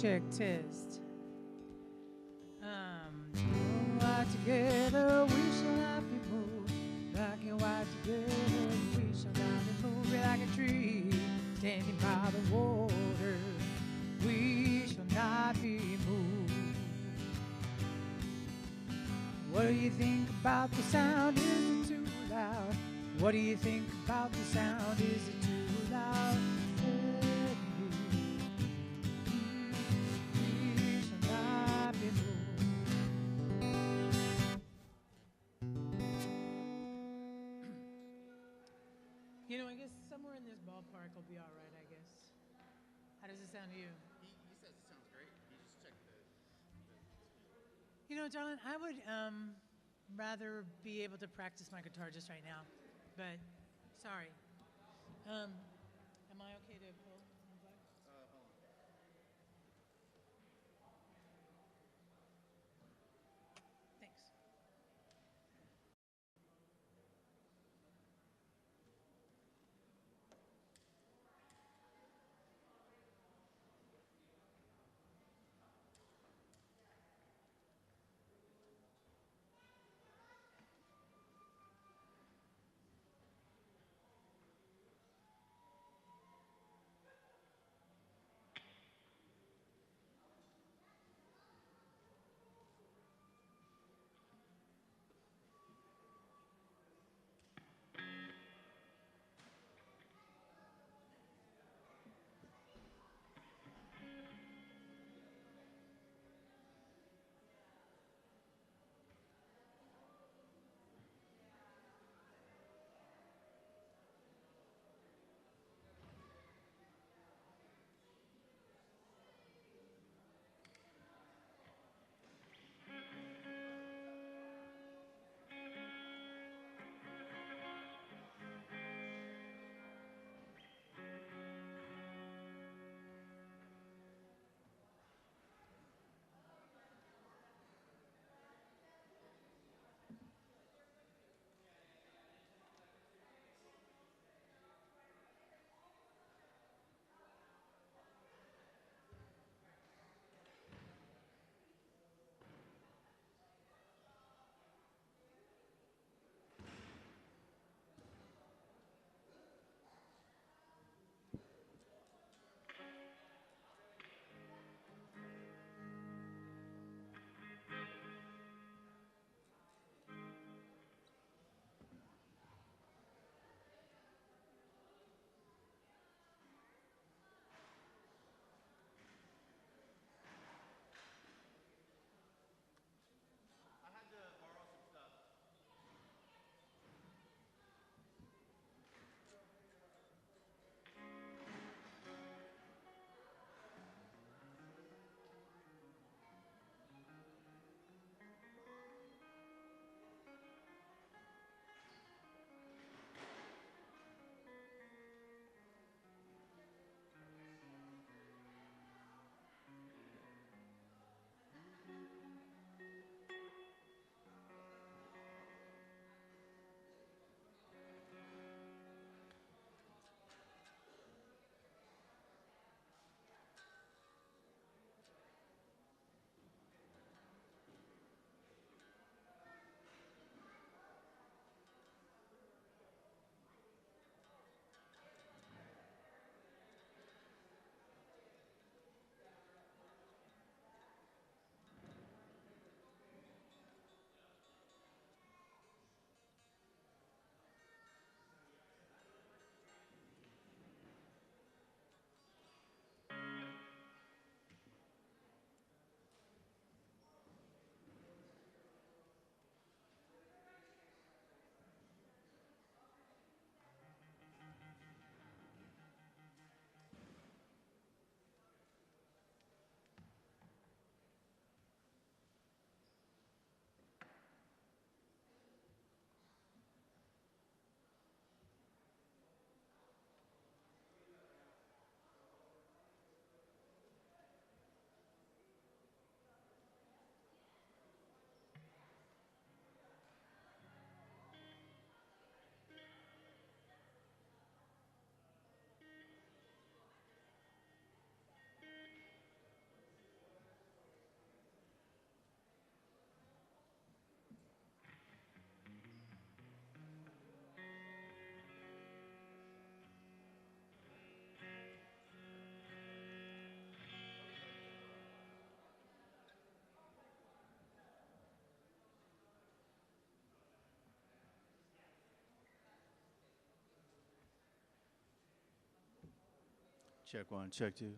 Check test. Together we shall not be moved. Black and white together we shall not be moved. Like a tree standing by the water, we shall not be moved. What do you think about the sound? Is it too loud? What do you think about the sound? Is it too loud? You know, I guess somewhere in this ballpark will be all right, I guess. How does it sound to you? He says it sounds great. He just checked the You know, darling, I would rather be able to practice my guitar just right now, but sorry. Am I okay to pull? hold on. Thanks. Check one, check two.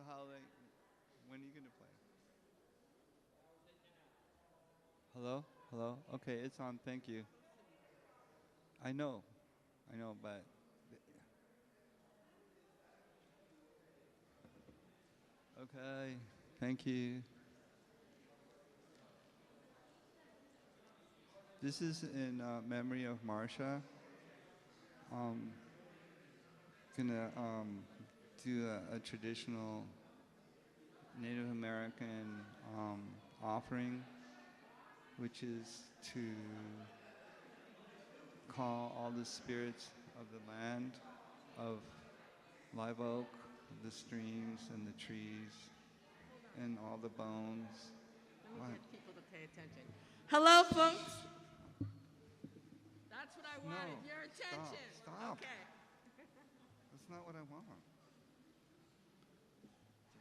how they. When are you gonna play? Hello, hello. Okay, it's on. Thank you. I know, but okay. Thank you. This is in memory of Marcia. Um, gonna do a traditional Native American offering, which is to call all the spirits of the land, of live oak, the streams and the trees, and all the bones. Let me get people to pay attention. Hello, folks. That's what I wanted, No, your attention. stop. Okay. That's not what I want.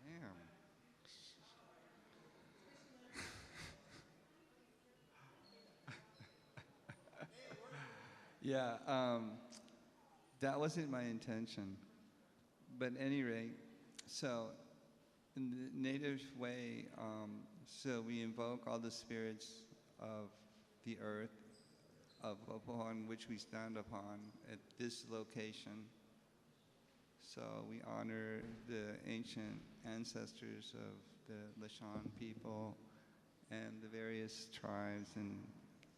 Damn. Yeah, that wasn't my intention. But at any rate, so in the native way, so we invoke all the spirits of the earth, upon which we stand upon at this location. So we honor the ancient ancestors of the Lashan people and the various tribes and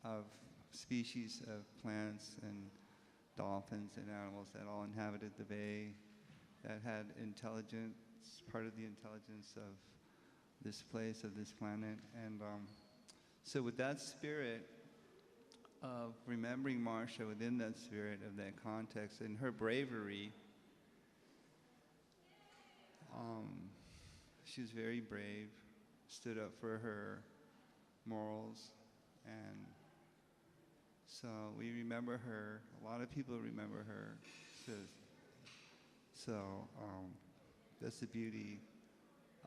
of species of plants and dolphins and animals that all inhabited the bay, that had intelligence, part of the intelligence of this place, of this planet. And so with that spirit of remembering Marcia within that spirit of that context and her bravery, she was very brave, stood up for her morals, and so we remember her. A lot of people remember her. So that's the beauty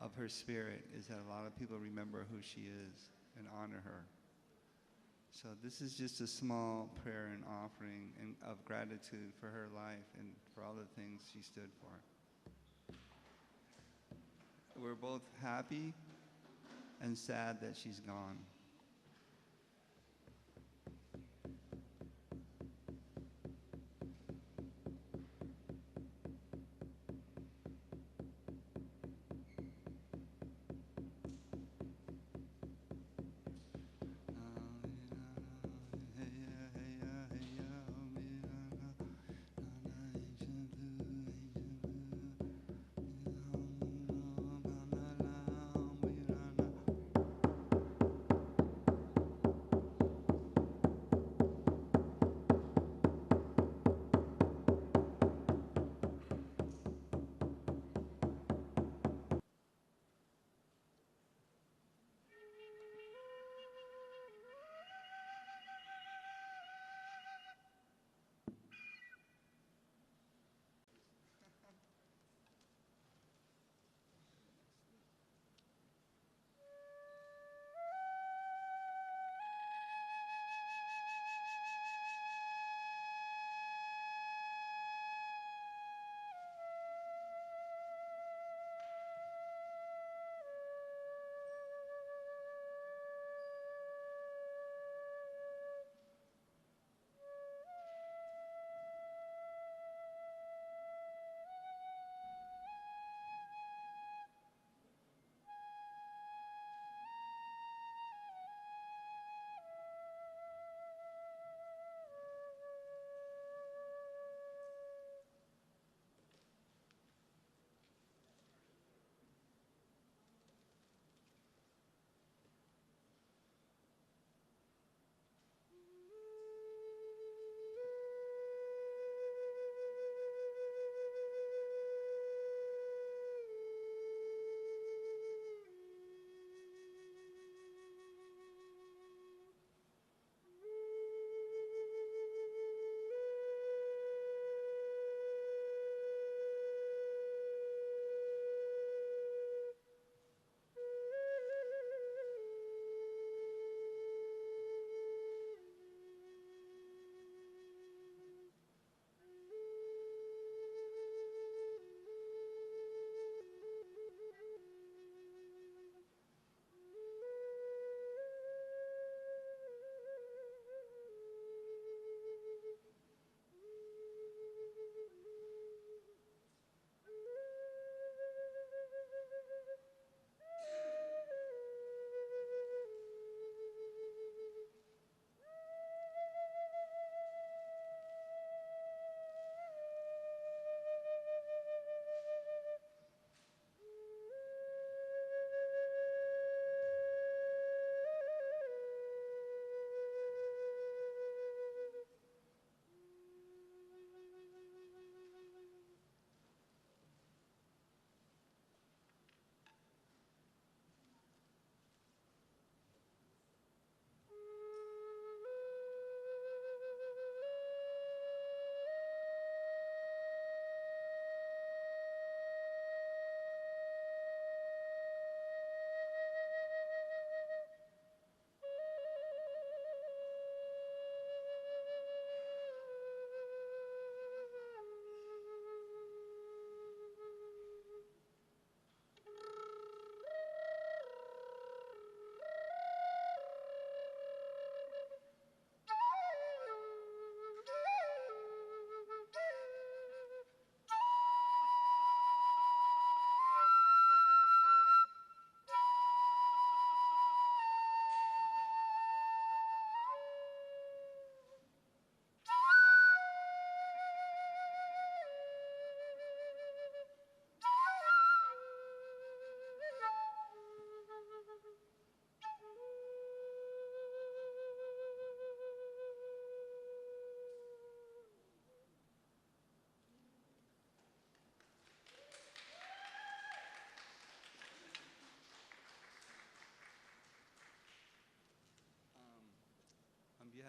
of her spirit, is that a lot of people remember who she is and honor her. So this is just a small prayer and offering and of gratitude for her life and for all the things she stood for. We're both happy and sad that she's gone.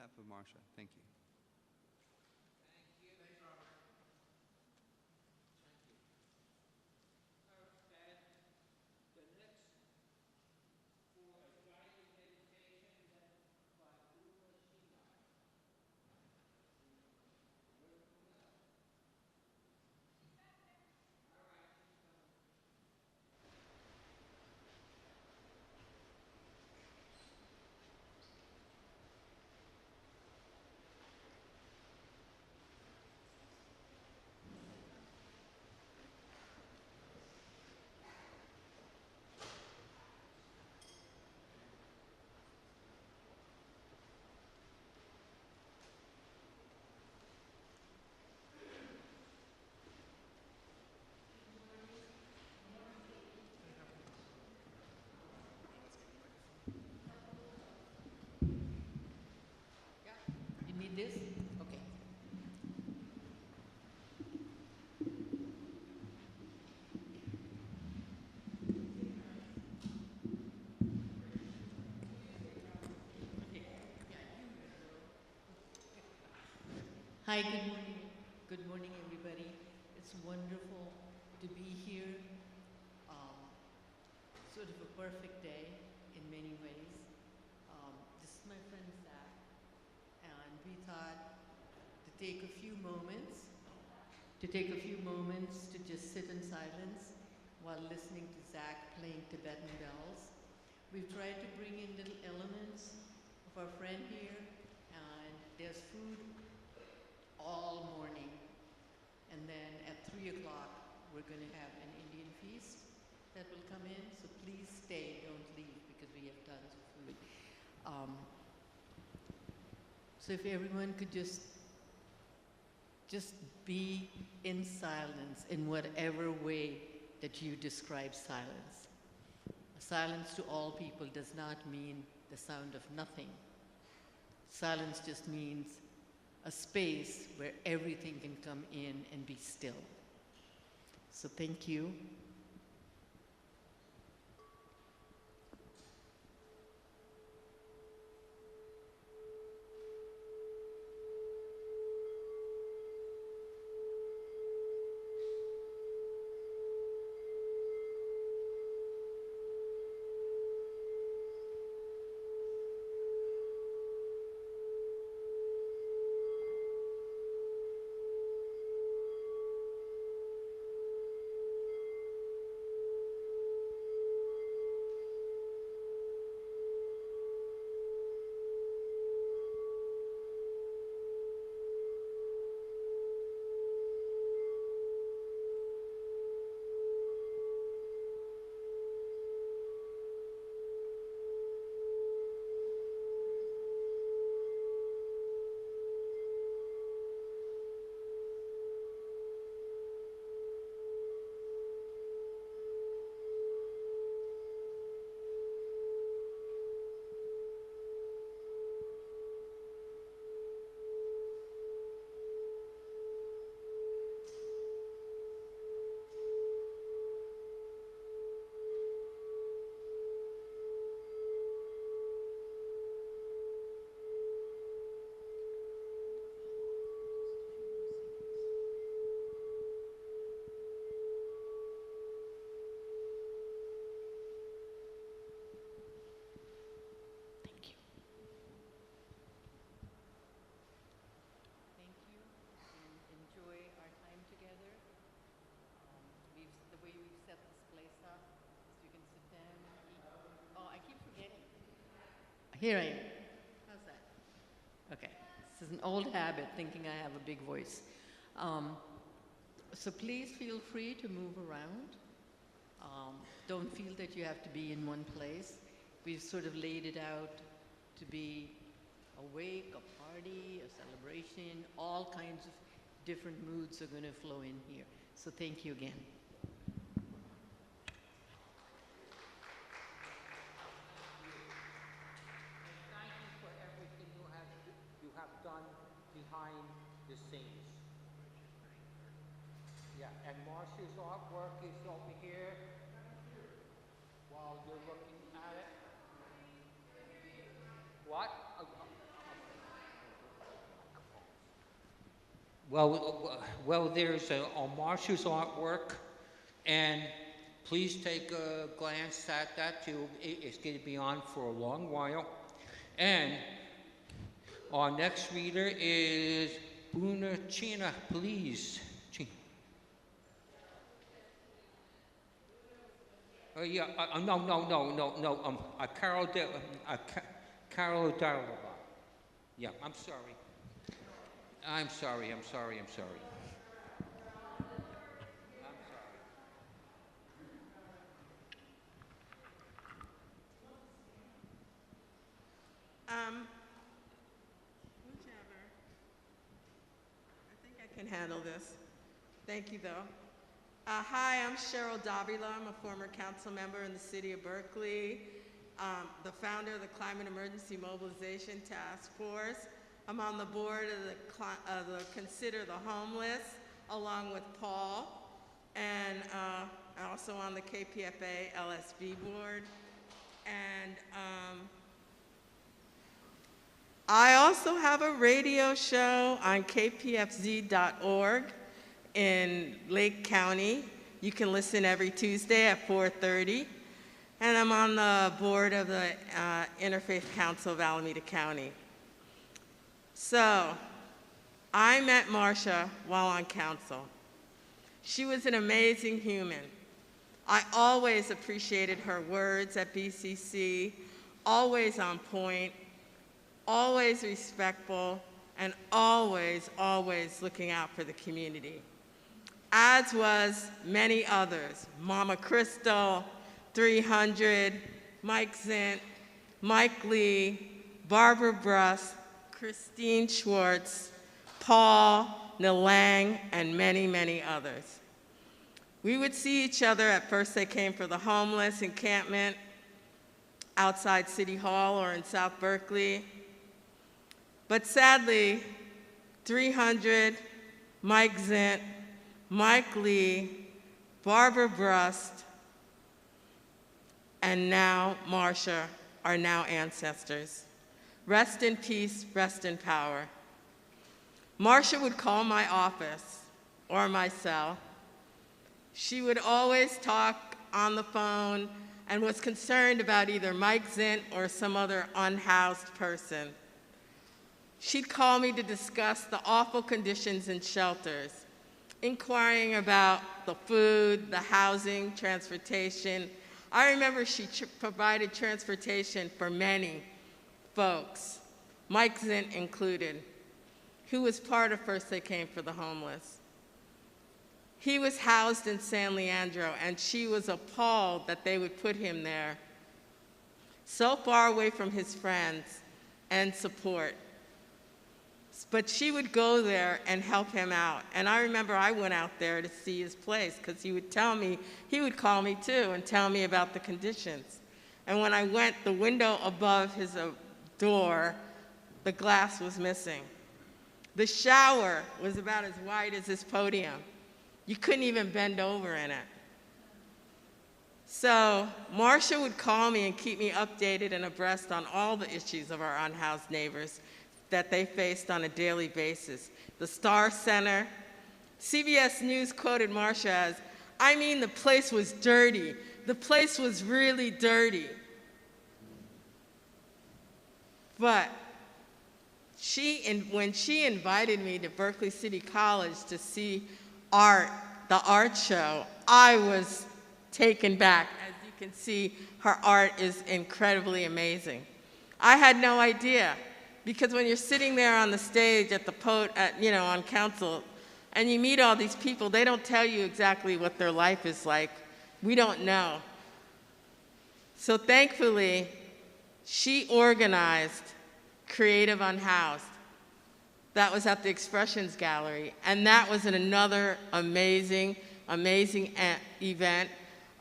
behalf of Marcia, thank you. You need this? Okay. Hi, good morning. Good morning, everybody. It's wonderful to be here. Sort of a perfect day in many ways. This is my friend Zach, and we thought to take a few moments to just sit in silence while listening to Zach playing Tibetan bells. We've tried to bring in little elements of our friend here, and there's food all morning. And then at 3 o'clock, we're going to have an Indian feast that will come in. So please stay, don't leave, because we have tons of food. So if everyone could just be in silence in whatever way that you describe silence. Silence to all people does not mean the sound of nothing. Silence just means a space where everything can come in and be still. So thank you. Here I am. How's that? Okay. This is an old habit, thinking I have a big voice. So please feel free to move around. Don't feel that you have to be in one place. We've sort of laid it out to be a wake, a party, a celebration. All kinds of different moods are going to flow in here. So thank you again. Behind the scenes. Yeah, and Marcia's artwork is over here while you're looking at it. What? Well, there's Marcia's artwork, and please take a glance at that too. It's going to be on for a long while. And our next reader is Buna China, please. Yeah, no, Carol Darla. Yeah, I'm sorry. I'm sorry. Whichever. I think I can handle this. Thank you, though. Hi, I'm Cheryl Davila. I'm a former council member in the city of Berkeley, the founder of the Climate Emergency Mobilization Task Force. I'm on the board of the Consider the Homeless, along with Paul, and also on the KPFA LSB board. And I also have a radio show on kpfz.org in Lake County. You can listen every Tuesday at 4:30. And I'm on the board of the Interfaith Council of Alameda County. So, I met Marcia while on council. She was an amazing human. I always appreciated her words at BCC, always on point, always respectful, and always looking out for the community. As was many others, Mama Crystal, 300, Mike Zint, Mike Lee, Barbara Bruss, Christine Schwartz, Paul, Nilang, and many others. We would see each other at First They Came for the Homeless encampment outside City Hall or in South Berkeley. But sadly, 300, Mike Zint, Mike Lee, Barbara Brust, and now Marcia are now ancestors. Rest in peace, rest in power. Marcia would call my office or my cell. She would always talk on the phone and was concerned about either Mike Zint or some other unhoused person. She'd call me to discuss the awful conditions in shelters, inquiring about the food, the housing, transportation. I remember she provided transportation for many folks, Mike Zint included, who was part of First They Came for the Homeless. He was housed in San Leandro, and she was appalled that they would put him there, so far away from his friends and support. But she would go there and help him out. And I remember I went out there to see his place because he would tell me, he would call me too and tell me about the conditions. And when I went, the window above his door, the glass was missing. The shower was about as wide as this podium. You couldn't even bend over in it. So Marcia would call me and keep me updated and abreast on all the issues of our unhoused neighbors that they faced on a daily basis. The Star Center, CBS News quoted Marcia as, "I mean, the place was dirty. The place was really dirty." But when she invited me to Berkeley City College to see the art show, I was taken back. As you can see, her art is incredibly amazing. I had no idea, because when you're sitting there on the stage at the on council, and you meet all these people, they don't tell you exactly what their life is like. We don't know. So thankfully, she organized Creative Unhoused. That was at the Expressions Gallery, and that was another amazing event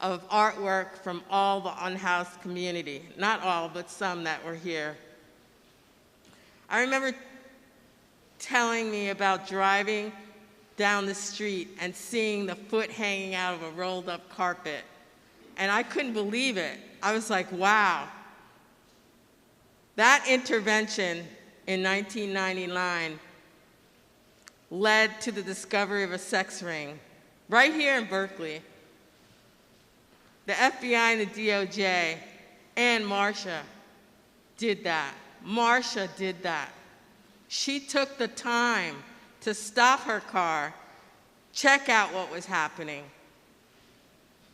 of artwork from all the unhoused community. Not all, but some that were here. I remember telling me about driving down the street and seeing the foot hanging out of a rolled up carpet. And I couldn't believe it. I was like, wow. That intervention in 1999 led to the discovery of a sex ring right here in Berkeley. The FBI and the DOJ and Marcia did that. Marcia did that. She took the time to stop her car, check out what was happening,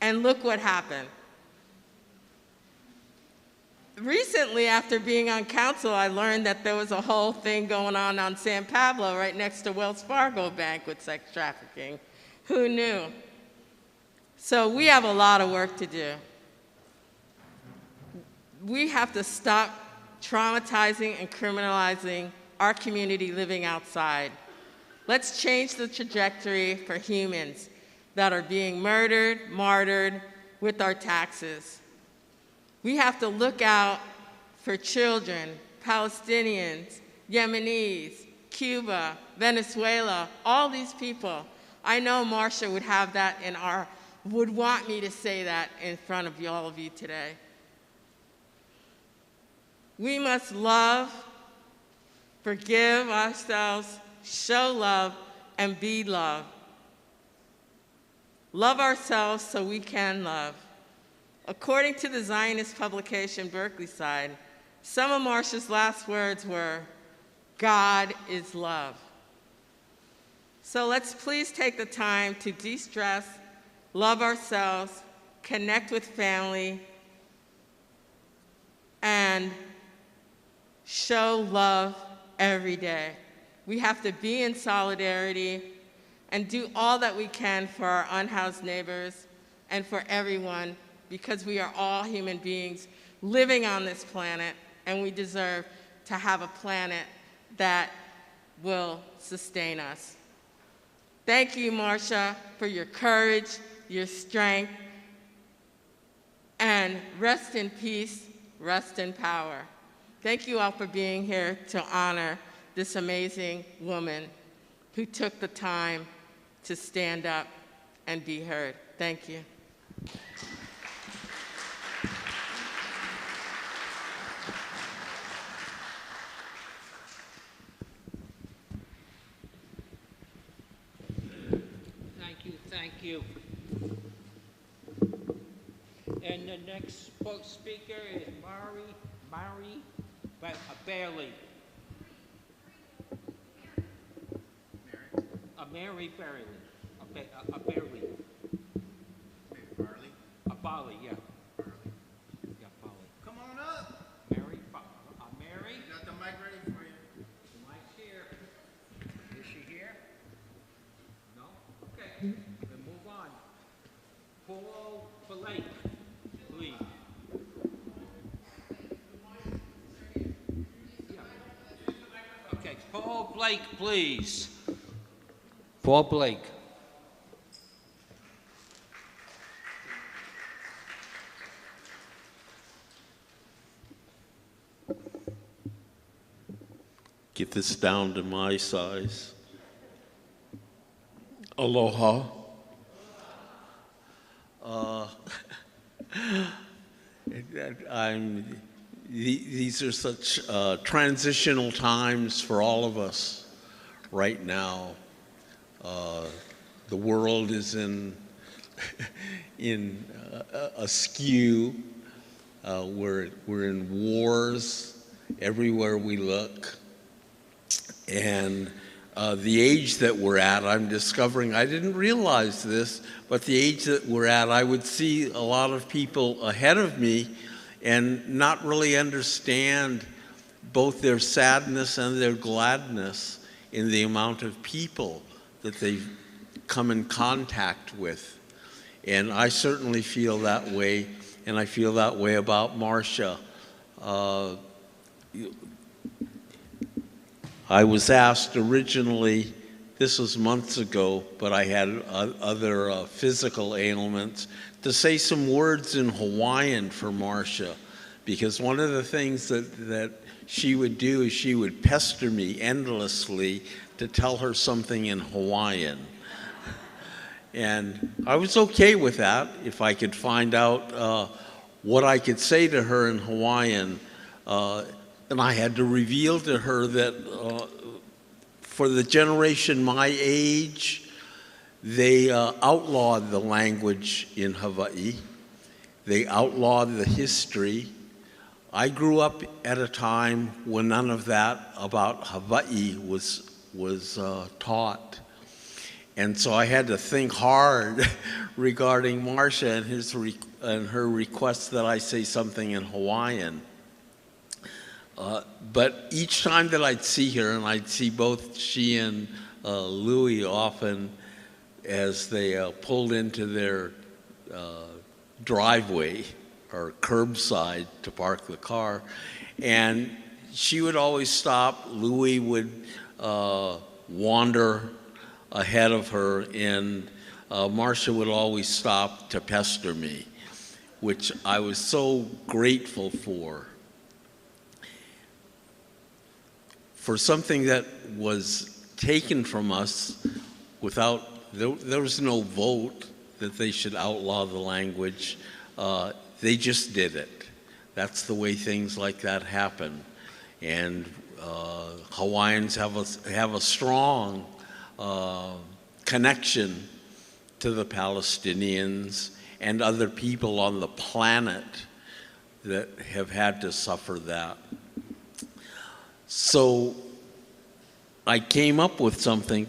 and look what happened. Recently, after being on council, I learned that there was a whole thing going on San Pablo right next to Wells Fargo Bank with sex trafficking. Who knew? So we have a lot of work to do. We have to stop traumatizing and criminalizing our community living outside. Let's change the trajectory for humans that are being murdered, martyred with our taxes. We have to look out for children, Palestinians, Yemenis, Cuba, Venezuela, all these people. I know Marcia would have that would want me to say that in front of all of you today. We must love, forgive ourselves, show love, and be love. Love ourselves so we can love. According to the Zionist publication Berkeley Side, some of Marcia's last words were, "God is love." So let's please take the time to de-stress, love ourselves, connect with family, and show love every day. We have to be in solidarity and do all that we can for our unhoused neighbors and for everyone, because we are all human beings living on this planet, and we deserve to have a planet that will sustain us. Thank you, Marcia, for your courage, your strength, and rest in peace, rest in power. Thank you all for being here to honor this amazing woman who took the time to stand up and be heard. Thank you. Thank you. And the next speaker is Mary Berkeley. Mary Berkeley. Berkeley. Barley. Bali, yeah. Barley. Yeah, Bali. Come on up. Mary. Got the mic ready for you. The mic's here. Is she here? No? Okay. Then move on. Paul Blake, please. Yeah. Okay, Paul Blake, please. Paul Blake. Get this down to my size. Aloha. These are such transitional times for all of us right now. The world is in a skew. We're in wars everywhere we look. And the age that we're at, I'm discovering, I didn't realize this, but the age that we're at, I would see a lot of people ahead of me and not really understand both their sadness and their gladness in the amount of people that they've come in contact with. And I certainly feel that way, and I feel that way about Marcia. I was asked originally, this was months ago, but I had other physical ailments, to say some words in Hawaiian for Marcia, because one of the things that she would do is she would pester me endlessly to tell her something in Hawaiian. And I was okay with that if I could find out what I could say to her in Hawaiian. And I had to reveal to her that for the generation my age, they outlawed the language in Hawaii. They outlawed the history. I grew up at a time when none of that about Hawaii was taught. And so I had to think hard regarding Marcia and her request that I say something in Hawaiian. But each time that I'd see her, and I'd see both she and Louis often as they pulled into their driveway or curbside to park the car, and she would always stop. Louis would wander ahead of her, and Marcia would always stop to pester me, which I was so grateful for. For something that was taken from us without, there was no vote that they should outlaw the language. They just did it. That's the way things like that happen. And Hawaiians have a strong connection to the Palestinians and other people on the planet that have had to suffer that. So I came up with something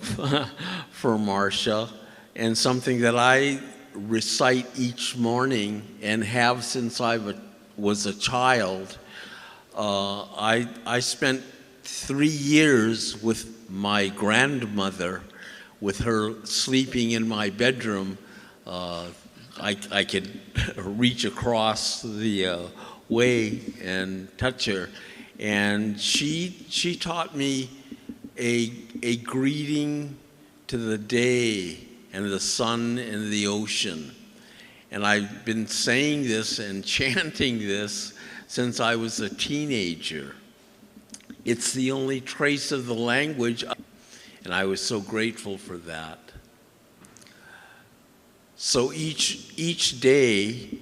for Marcia, and something that I recite each morning and have since I was a child. I spent 3 years with my grandmother, with her sleeping in my bedroom. I could reach across the way and touch her. And she taught me a greeting to the day and the sun and the ocean. And I've been saying this and chanting this since I was a teenager. It's the only trace of the language, and I was so grateful for that. So each day,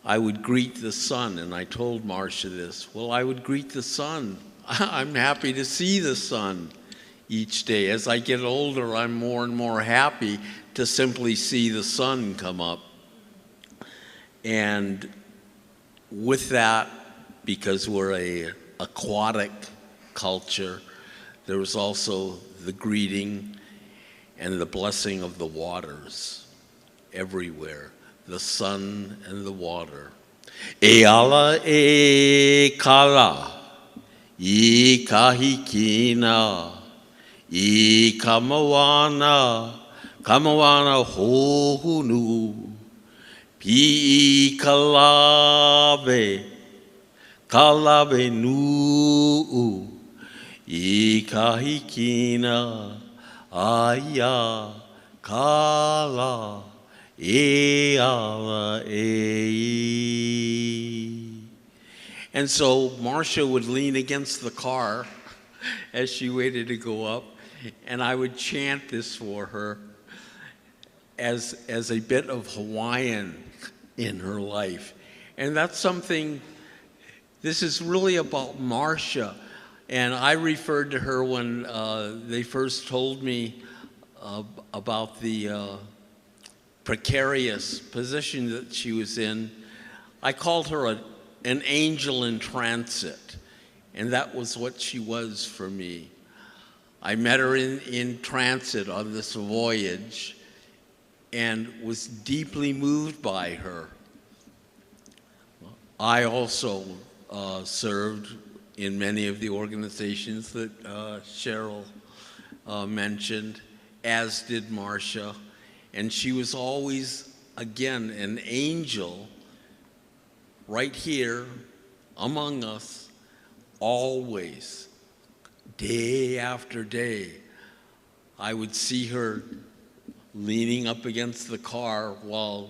I would greet the sun, and I told Marcia this. Well, I would greet the sun. I'm happy to see the sun each day. As I get older, I'm more and more happy to simply see the sun come up. And with that, because we're an aquatic culture, there was also the greeting and the blessing of the waters everywhere. The sun and the water. E ala e kala, I kahikina, I kamawana, kamawana hohunu, pi kalave, kalave nuu, I kahikina, aya kala. And so Marcia would lean against the car as she waited to go up, and I would chant this for her as a bit of Hawaiian in her life. And that's something, this is really about Marcia. And I referred to her when they first told me about the precarious position that she was in. I called her an angel in transit, and that was what she was for me. I met her in transit on this voyage and was deeply moved by her. I also served in many of the organizations that Cheryl mentioned, as did Marcia. And she was always, again, an angel right here among us, always, day after day. I would see her leaning up against the car while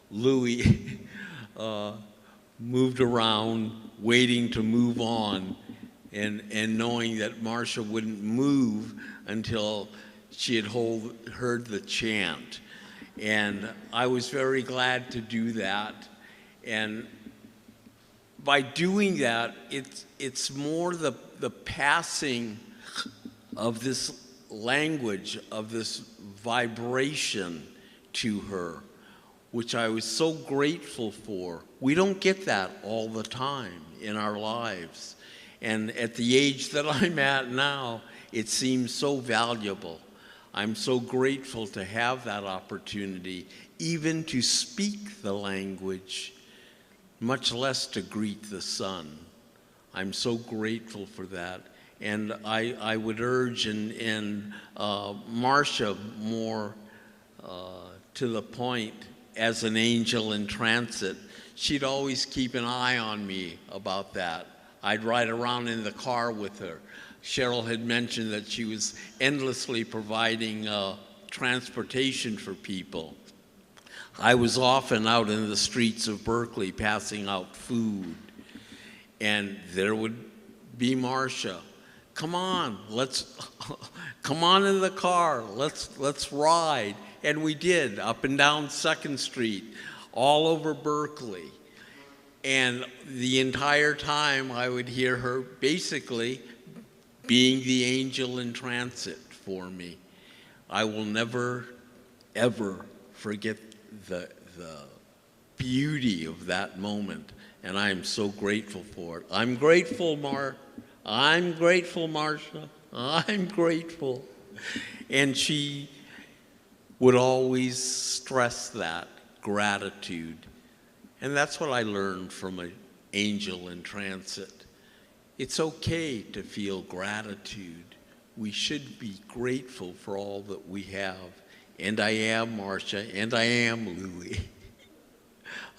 Louis moved around, waiting to move on, and knowing that Marcia wouldn't move until she had heard the chant. And I was very glad to do that. And by doing that, it's more the passing of this language, of this vibration to her, which I was so grateful for. We don't get that all the time in our lives. And at the age that I'm at now, it seems so valuable. I'm so grateful to have that opportunity, even to speak the language, much less to greet the sun. I'm so grateful for that. And I would urge, and Marcia, more to the point, as an angel in transit, she'd always keep an eye on me about that. I'd ride around in the car with her. Cheryl had mentioned that she was endlessly providing transportation for people. I was often out in the streets of Berkeley passing out food, and there would be Marcia. Come on, come on in the car, let's ride. And we did, up and down 2nd Street, all over Berkeley. And the entire time I would hear her basically being the angel in transit for me. I will never, ever forget the beauty of that moment, and I am so grateful for it. I'm grateful, I'm grateful, Marcia. I'm grateful. And she would always stress that, gratitude. And that's what I learned from an angel in transit. It's okay to feel gratitude. We should be grateful for all that we have. And I am, Marcia, and I am, Louie.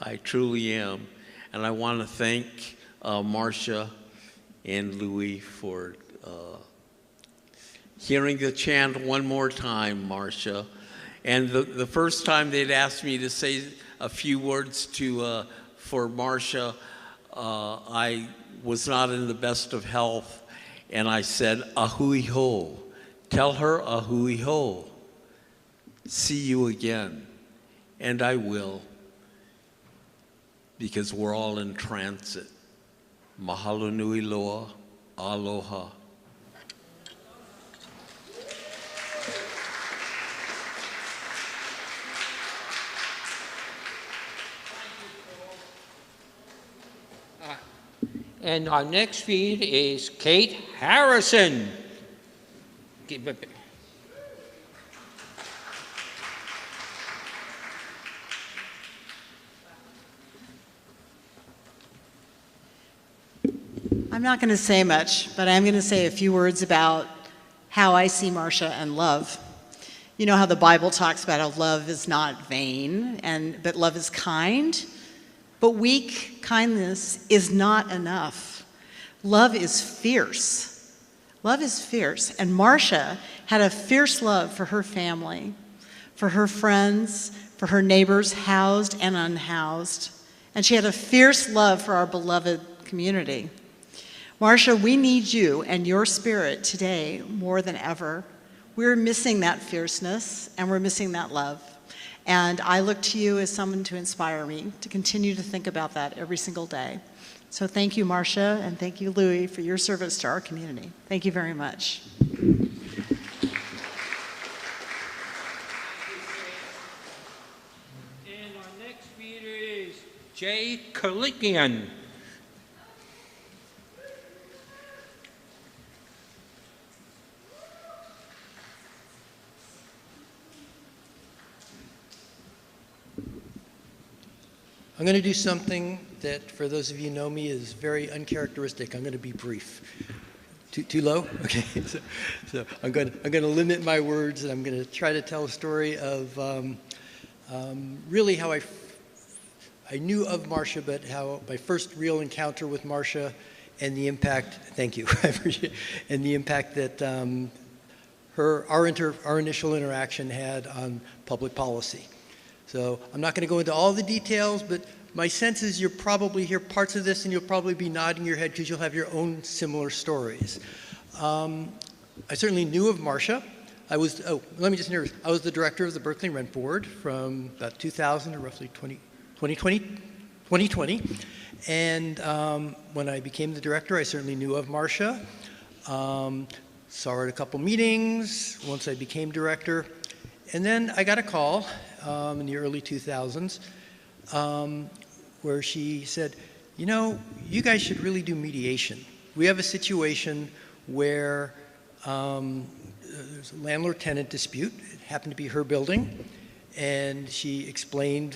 I truly am. And I want to thank Marcia and Louie for hearing the chant one more time, Marcia. And the first time they'd asked me to say a few words for Marcia, I was not in the best of health, and I said, "Ahui ho." Tell her, "Ahui ho." See you again. And I will, because we're all in transit. Mahalo nui loa, aloha. And our next feed is Kate Harrison. I'm not going to say much, but I'm going to say a few words about how I see Marcia and love. You know how the Bible talks about how love is not vain, but love is kind. But weak kindness is not enough. Love is fierce. Love is fierce. And Marcia had a fierce love for her family, for her friends, for her neighbors, housed and unhoused. And she had a fierce love for our beloved community. Marcia, we need you and your spirit today more than ever. We're missing that fierceness and we're missing that love. And I look to you as someone to inspire me to continue to think about that every single day. So thank you, Marcia, and thank you, Louie, for your service to our community. Thank you very much. And our next speaker is Jay Kalikian. I'm going to do something that, for those of you who know me, is very uncharacteristic. I'm going to be brief. Too low? Okay. So I'm going to limit my words, and I'm going to try to tell a story of really how I knew of Marcia, but how my first real encounter with Marcia and the impact. Thank you. I appreciate it, and the impact that our initial interaction had on public policy. So I'm not going to go into all the details, but my sense is you'll probably hear parts of this and you'll probably be nodding your head because you'll have your own similar stories. I certainly knew of Marcia. I was the director of the Berkeley Rent Board from about 2000 to roughly 2020. And when I became the director, I certainly knew of Marcia. saw her at a couple meetings once I became director. And then I got a call in the early 2000s where she said, you know, you guys should really do mediation. We have a situation where there's a landlord-tenant dispute. It happened to be her building. And she explained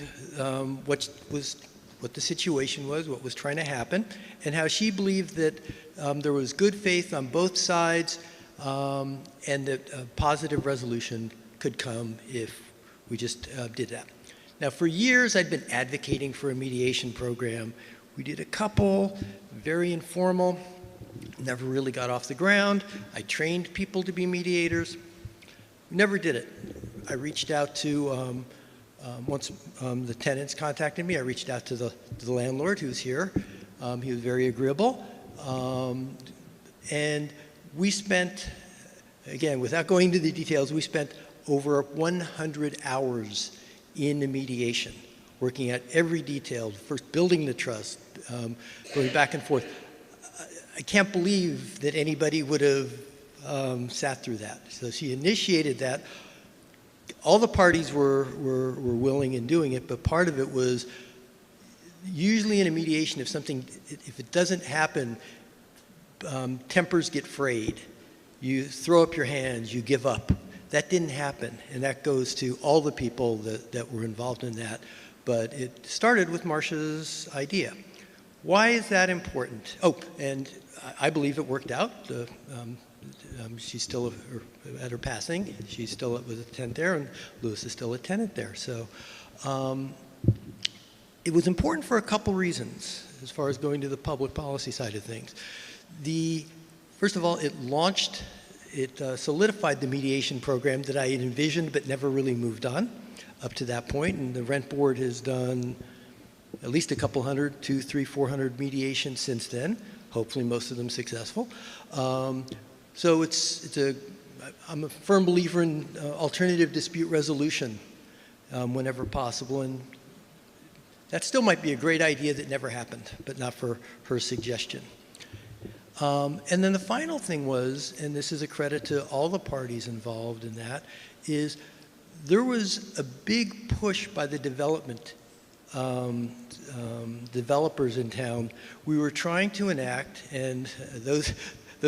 what the situation was, what was trying to happen, and how she believed that there was good faith on both sides and that a positive resolution could come if we just did that. Now, for years, I'd been advocating for a mediation program. We did a couple, very informal, never really got off the ground. I trained people to be mediators. Never did it. I reached out to, once the tenants contacted me, I reached out to the landlord who's here. He was very agreeable. And we spent, again, without going into the details, we spent over 100 hours in the mediation, working at every detail, first building the trust, going back and forth. I can't believe that anybody would have sat through that. So she initiated that. All the parties were willing in doing it, but part of it was usually in a mediation, if it doesn't happen, tempers get frayed. You throw up your hands, you give up. That didn't happen, and that goes to all the people that were involved in that. But it started with Marcia's idea. Why is that important? Oh, and I believe it worked out. She's still, at her passing, she's still with a tenant there, and Louis is still a tenant there. So it was important for a couple reasons as far as going to the public policy side of things. First of all, it solidified the mediation program that I had envisioned but never really moved on up to that point. And the rent board has done at least a couple hundred, 200, 300, 400 mediations since then, hopefully most of them successful. So I'm a firm believer in alternative dispute resolution whenever possible, and that still might be a great idea that never happened, but not for her suggestion. And then the final thing was, and this is a credit to all the parties involved in that, is there was a big push by the developers in town. We were trying to enact, and those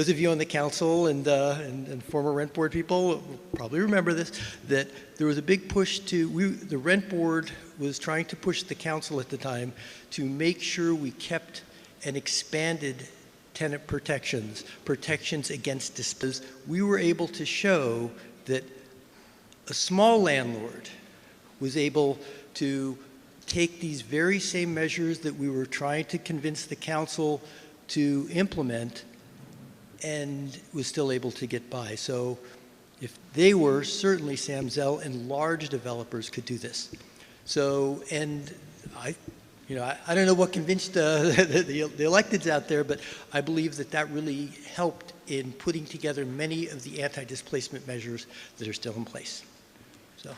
of you on the council and former rent board people probably remember this, that there was a big push the rent board was trying to push the council at the time to make sure we kept and expanded tenant protections against disputes. We were able to show that a small landlord was able to take these very same measures that we were trying to convince the council to implement and was still able to get by. So if they were, certainly Sam Zell and large developers could do this. So, and I don't know what convinced the electeds out there, but I believe that really helped in putting together many of the anti-displacement measures that are still in place. So.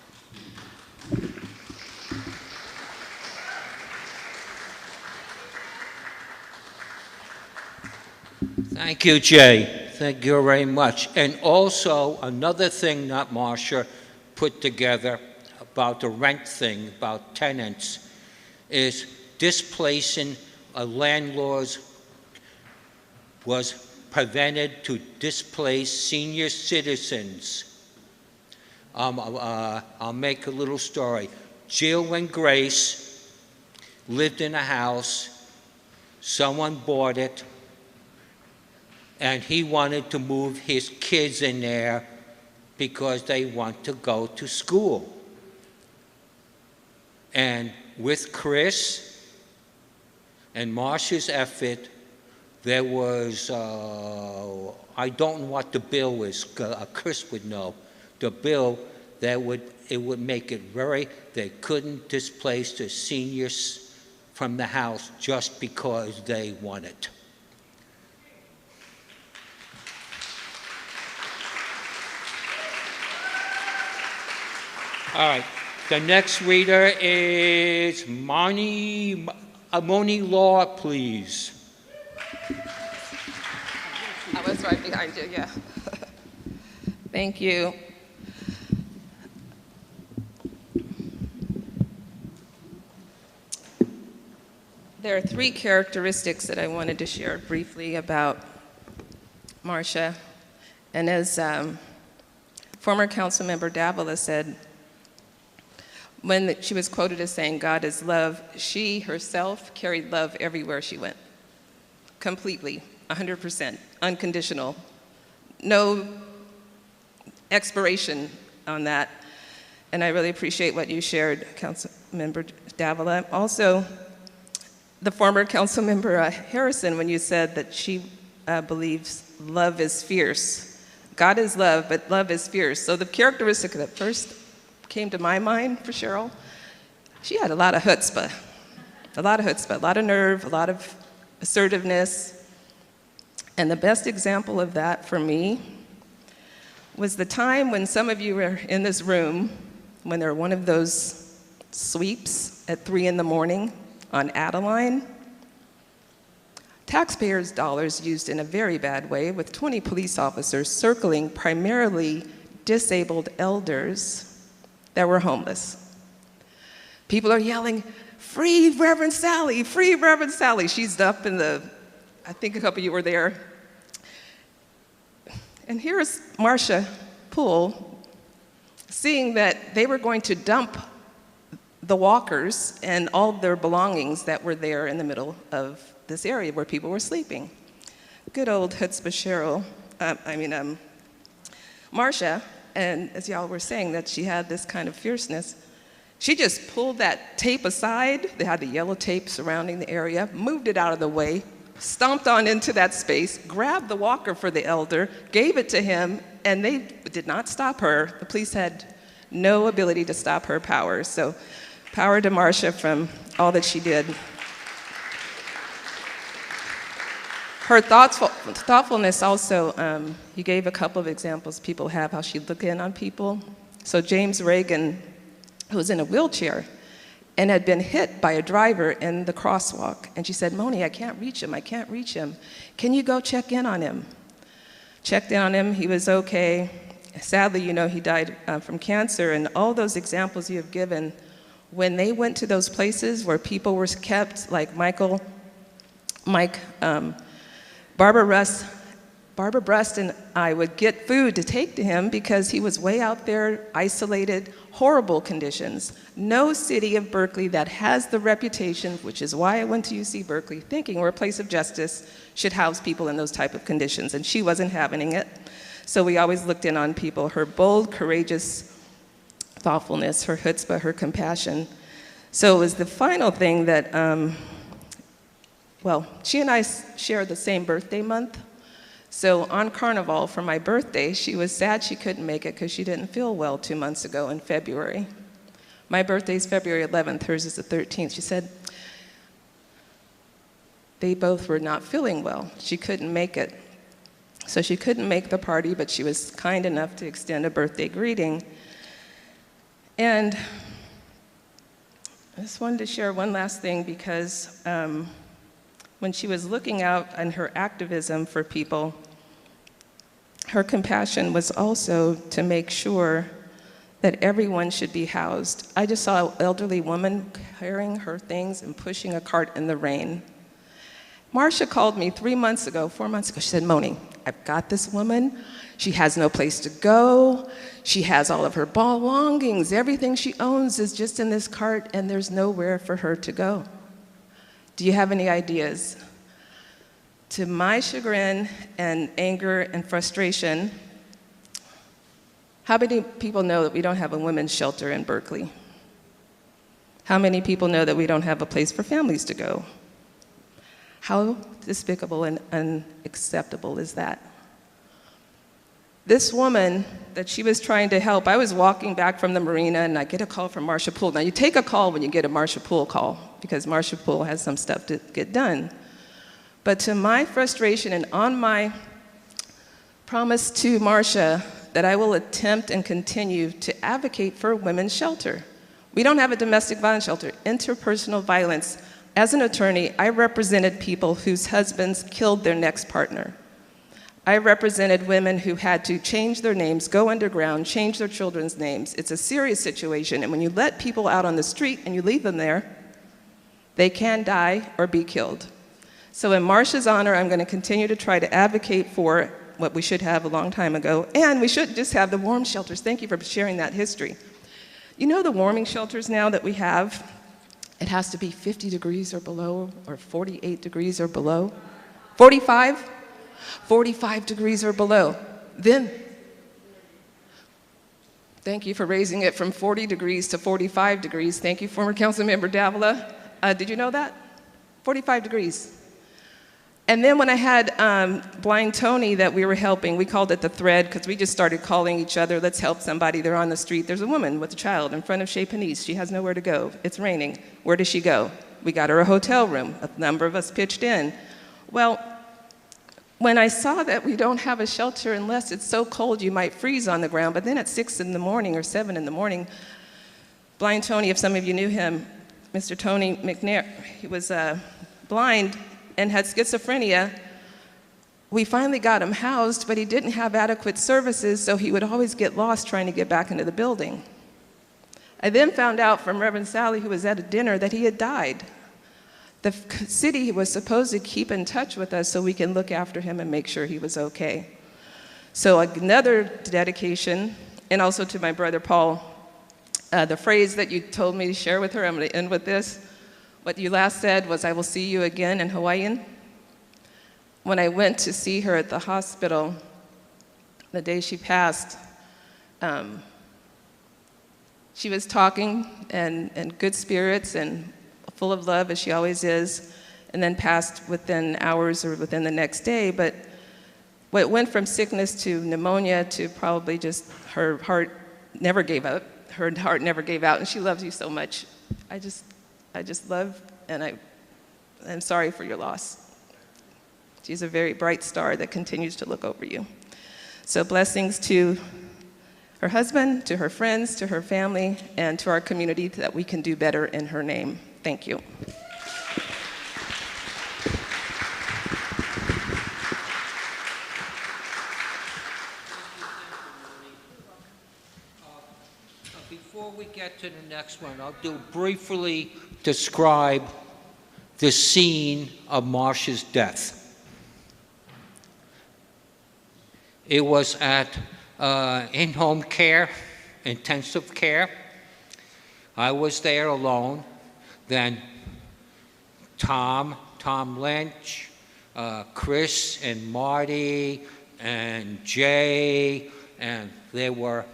Thank you, Jay. Thank you very much. And also, another thing that Marcia put together about the rent thing, about tenants, is displacing landlords was prevented to displace senior citizens. I'll make a little story. Jill and Grace lived in a house. Someone bought it, and he wanted to move his kids in there because they want to go to school. And with Chris and Marcia's effort, there was, I don't know what the bill was, Chris would know, the bill that it would make it they couldn't displace the seniors from the house just because they want it. All right, the next reader is Moni Law, please. I was right behind you, yeah. Thank you. There are three characteristics that I wanted to share briefly about Marcia. And as former council member Davila said, when she was quoted as saying, God is love, she herself carried love everywhere she went. Completely, 100%, unconditional. No expiration on that. And I really appreciate what you shared, Council Member Davila. Also, the former council member Harrison, when you said that she believes love is fierce. God is love, but love is fierce. So the characteristic that first came to my mind for Cheryl, she had a lot of chutzpah, a lot of nerve, a lot of assertiveness. And the best example of that for me was the time when some of you were in this room, when there were one of those sweeps at 3 in the morning on Adeline. Taxpayers' dollars used in a very bad way, with 20 police officers circling primarily disabled elders that were homeless. People are yelling, "Free Reverend Sally, free Reverend Sally." She's up in the, I think a couple of you were there. And here's Marcia Poole seeing that they were going to dump the walkers and all their belongings that were there in the middle of this area where people were sleeping. Good old chutzpah Cheryl, Marcia, and as y'all were saying that she had this kind of fierceness, she just pulled that tape aside. They had the yellow tape surrounding the area, moved it out of the way, stomped on into that space, grabbed the walker for the elder, gave it to him, and they did not stop her. The police had no ability to stop her power. So power to Marcia from all that she did. Her thoughtfulness also, you gave a couple of examples people have, how she'd look in on people. So James Reagan, who was in a wheelchair and had been hit by a driver in the crosswalk. And she said, "Moni, I can't reach him, I can't reach him. Can you go check in on him?" Checked in on him, he was okay. Sadly, you know, he died from cancer, and all those examples you have given, when they went to those places where people were kept, like Barbara Brust and I would get food to take to him because he was way out there, isolated, horrible conditions. No city of Berkeley that has the reputation, which is why I went to UC Berkeley, thinking we're a place of justice, should house people in those type of conditions, and she wasn't having it. So we always looked in on people, her bold, courageous thoughtfulness, her chutzpah, her compassion. So it was the final thing that, she and I share the same birthday month. So on Carnival, for my birthday, she was sad she couldn't make it because she didn't feel well 2 months ago in February. My birthday's February 11th, hers is the 13th. She said they both were not feeling well. She couldn't make it. So she couldn't make the party, but she was kind enough to extend a birthday greeting. And I just wanted to share one last thing because when she was looking out on her activism for people, her compassion was also to make sure that everyone should be housed. I just saw an elderly woman carrying her things and pushing a cart in the rain. Marcia called me 4 months ago. She said, "Moni, I've got this woman. She has no place to go. She has all of her belongings. Everything she owns is just in this cart, and there's nowhere for her to go. Do you have any ideas?" To my chagrin and anger and frustration, how many people know that we don't have a women's shelter in Berkeley? How many people know that we don't have a place for families to go? How despicable and unacceptable is that? This woman that she was trying to help, I was walking back from the marina and I get a call from Marcia Poole. Now you take a call when you get a Marcia Poole call because Marcia Poole has some stuff to get done. But to my frustration and on my promise to Marcia that I will attempt and continue to advocate for women's shelter. We don't have a domestic violence shelter, interpersonal violence. As an attorney, I represented people whose husbands killed their next partner. I represented women who had to change their names, go underground, change their children's names. It's a serious situation, and when you let people out on the street and you leave them there, they can die or be killed. So in Marcia's honor, I'm going to continue to try to advocate for what we should have a long time ago, and we should just have the warm shelters. Thank you for sharing that history. You know the warming shelters now that we have, it has to be 50 degrees or below, or 48 degrees or below. 45? 45 degrees or below. Then, thank you for raising it from 40 degrees to 45 degrees. Thank you, former Councilmember Davila. Did you know that? 45 degrees. And then when I had blind Tony that we were helping, we called it the thread because we just started calling each other, let's help somebody, they're on the street. There's a woman with a child in front of Chez Panisse. She has nowhere to go. It's raining. Where does she go? We got her a hotel room. A number of us pitched in. Well, when I saw that we don't have a shelter unless it's so cold you might freeze on the ground, but then at 6 in the morning or 7 in the morning, blind Tony, if some of you knew him, Mr. Tony McNair, he was blind and had schizophrenia. We finally got him housed, but he didn't have adequate services, so he would always get lost trying to get back into the building. I then found out from Reverend Sally, who was at a dinner, that he had died. The city was supposed to keep in touch with us so we can look after him and make sure he was okay. So another dedication, and also to my brother Paul, the phrase that you told me to share with her, I'm going to end with this. What you last said was, I will see you again in Hawaiian. When I went to see her at the hospital, the day she passed, she was talking and good spirits and full of love, as she always is, and then passed within hours or within the next day. But what went from sickness to pneumonia to probably just her heart never gave up. Her heart never gave out, and she loves you so much. I just love, and I'm sorry for your loss. She's a very bright star that continues to look over you. So blessings to her husband, to her friends, to her family, and to our community that we can do better in her name. Thank you. Before we get to the next one, I'll briefly describe the scene of Marcia's death. It was at in-home care, intensive care. I was there alone. Then Tom Lynch, Chris and Marty and Jay, and there were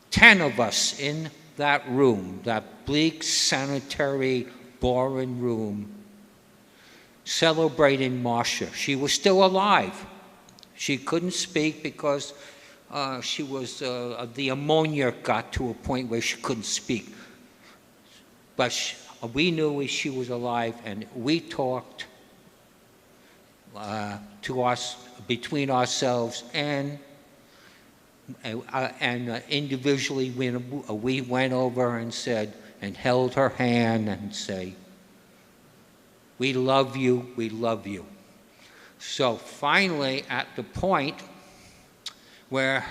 10 of us in that room, that bleak, sanitary, boring room, celebrating Marcia. She was still alive. She couldn't speak because she was, the ammonia got to a point where she couldn't speak. But we knew she was alive, and we talked to us, between ourselves, and individually we went over and said, and held her hand and say, we love you, we love you. So finally, at the point where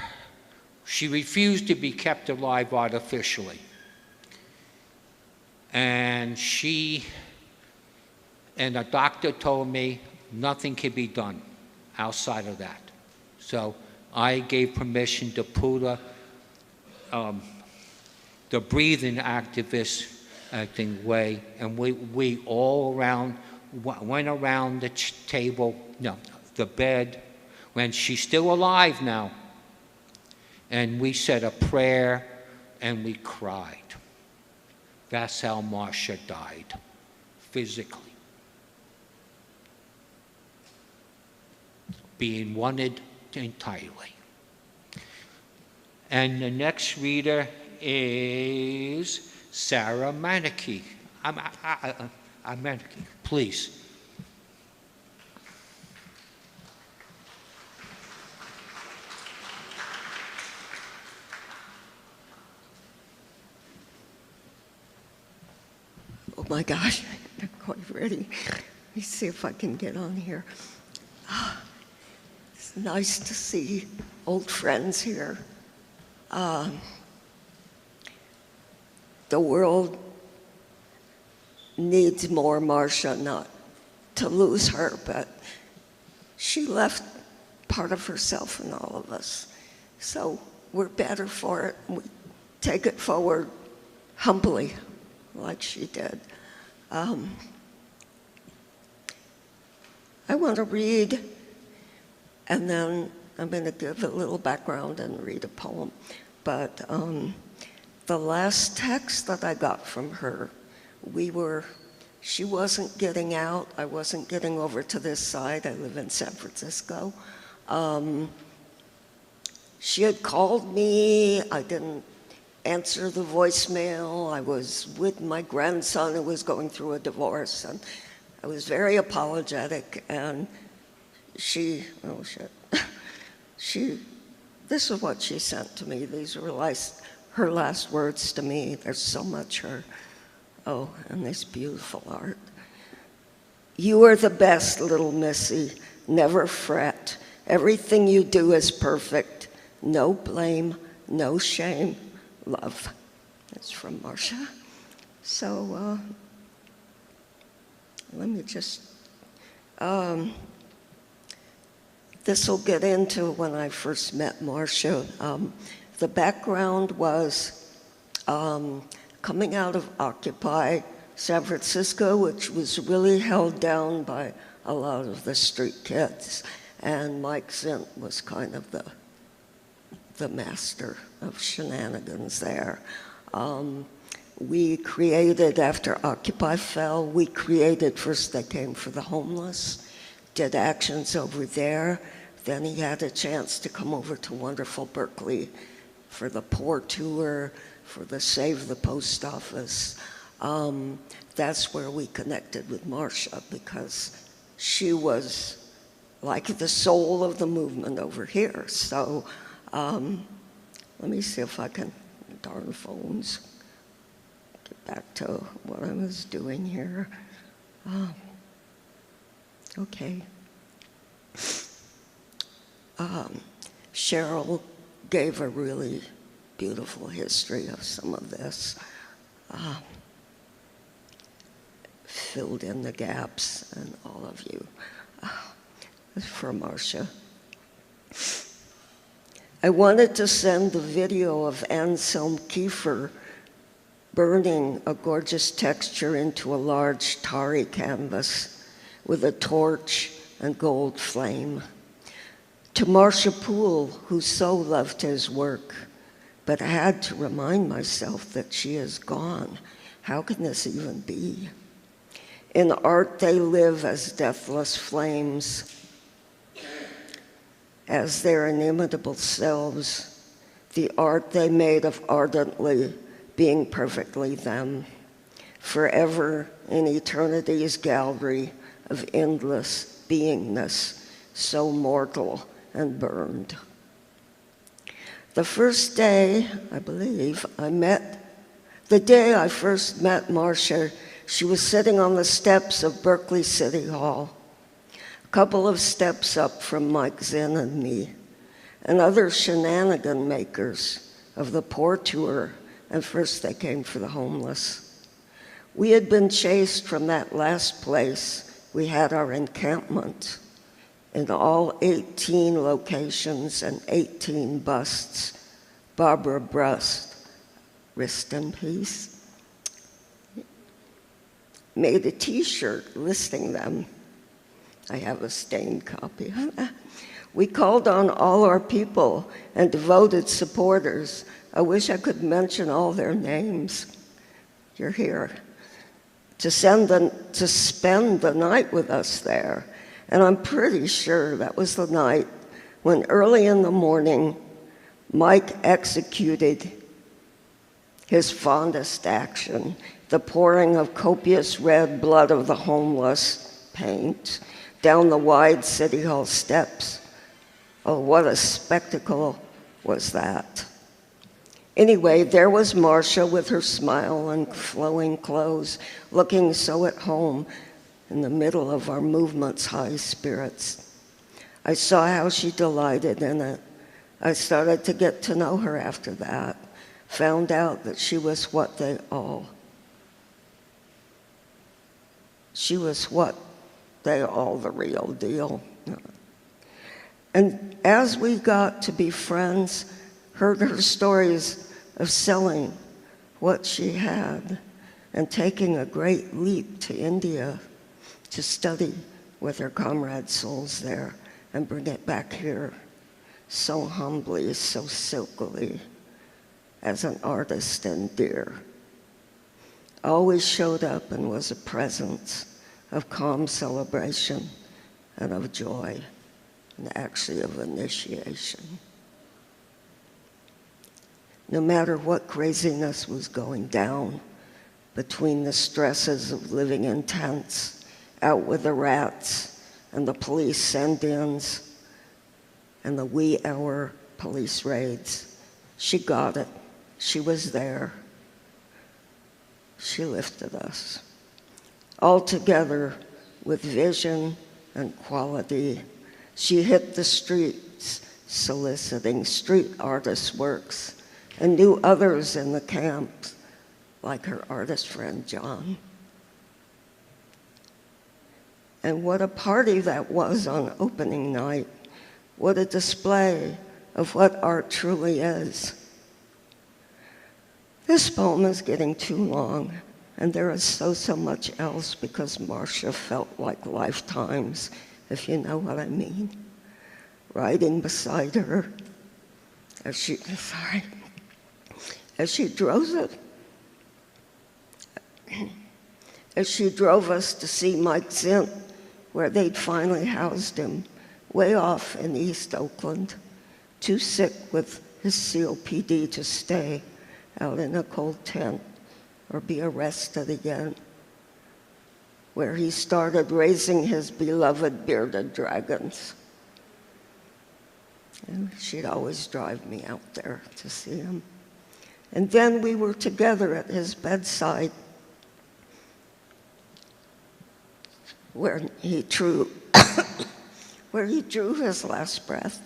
she refused to be kept alive artificially, and the doctor told me nothing could be done outside of that. So I gave permission to Puda, the breathing activist acting way, and we all went around the table, no, the bed, when she's still alive now, and we said a prayer and we cried. That's how Marcia died, physically. Being wanted entirely. And the next reader is Sarah Maneke. Maneke, please. Oh my gosh, I'm not quite ready. Let me see if I can get on here. It's nice to see old friends here. The world needs more Marcia, not to lose her, but she left part of herself in all of us. So we're better for it. We take it forward humbly, like she did. I want to read, and then I'm going to give a little background and read a poem. But the last text that I got from her, she wasn't getting out. I wasn't getting over to this side. I live in San Francisco. She had called me. I didn't answer the voicemail. I was with my grandson who was going through a divorce, and I was very apologetic. And this is what she sent to me. These were her last words to me. There's so much and this beautiful art. You are the best, little missy. Never fret. Everything you do is perfect. No blame, no shame. Love. That's from Marcia. So let me just, this will get into when I first met Marcia. The background was coming out of Occupy San Francisco, which was really held down by a lot of the street kids. And Mike Zint was kind of the master of shenanigans there. We created, after Occupy fell, we created First They Came for the Homeless, did actions over there. Then he had a chance to come over to wonderful Berkeley for the Poor Tour, for the Save the Post Office. That's where we connected with Marcia, because she was like the soul of the movement over here. So let me see if I can, darn phones, get back to what I was doing here. Okay. Cheryl gave a really beautiful history of some of this, filled in the gaps, and all of you. For Marcia. I wanted to send the video of Anselm Kiefer burning a gorgeous texture into a large tarry canvas with a torch and gold flame. To Marcia Poole, who so loved his work, but I had to remind myself that she is gone. How can this even be? In art, they live as deathless flames, as their inimitable selves, the art they made of ardently being perfectly them, forever in eternity's gallery of endless beingness, so mortal and burned. The first day, I believe, the day I first met Marcia, she was sitting on the steps of Berkeley City Hall, a couple of steps up from Mike Zinn and me, and other shenanigan makers of the Poor Tour, and First They Came for the Homeless. We had been chased from that last place. We had our encampment in all 18 locations and 18 busts. Barbara Brust, rest in peace, made a t-shirt listing them. I have a stained copy. We called on all our people and devoted supporters. I wish I could mention all their names. You're here. To spend the night with us there. And I'm pretty sure that was the night when early in the morning, Mike executed his fondest action, the pouring of copious red blood of the homeless paint down the wide City Hall steps. Oh, what a spectacle was that. Anyway, there was Marcia with her smile and flowing clothes, looking so at home in the middle of our movement's high spirits. I saw how she delighted in it. I started to get to know her after that, found out that she was the real deal. And as we got to be friends, heard her stories of selling what she had and taking a great leap to India to study with her comrade souls there and bring it back here so humbly, so silkily, as an artist and dear. Always showed up and was a presence of calm celebration and of joy, and actually of initiation. No matter what craziness was going down between the stresses of living in tents, out with the rats and the police send-ins and the wee hour police raids, she got it. She was there. She lifted us. All together with vision and quality, she hit the streets soliciting street artists' works and knew others in the camps, like her artist friend John. And what a party that was on opening night. What a display of what art truly is. This poem is getting too long, and there is so much else because Marcia felt like lifetimes, if you know what I mean. Riding beside her as she drove us to see Mike Zint, where they'd finally housed him, way off in East Oakland, too sick with his COPD to stay out in a cold tent or be arrested again, where he started raising his beloved bearded dragons. And she'd always drive me out there to see him. And then we were together at his bedside, where he drew his last breath.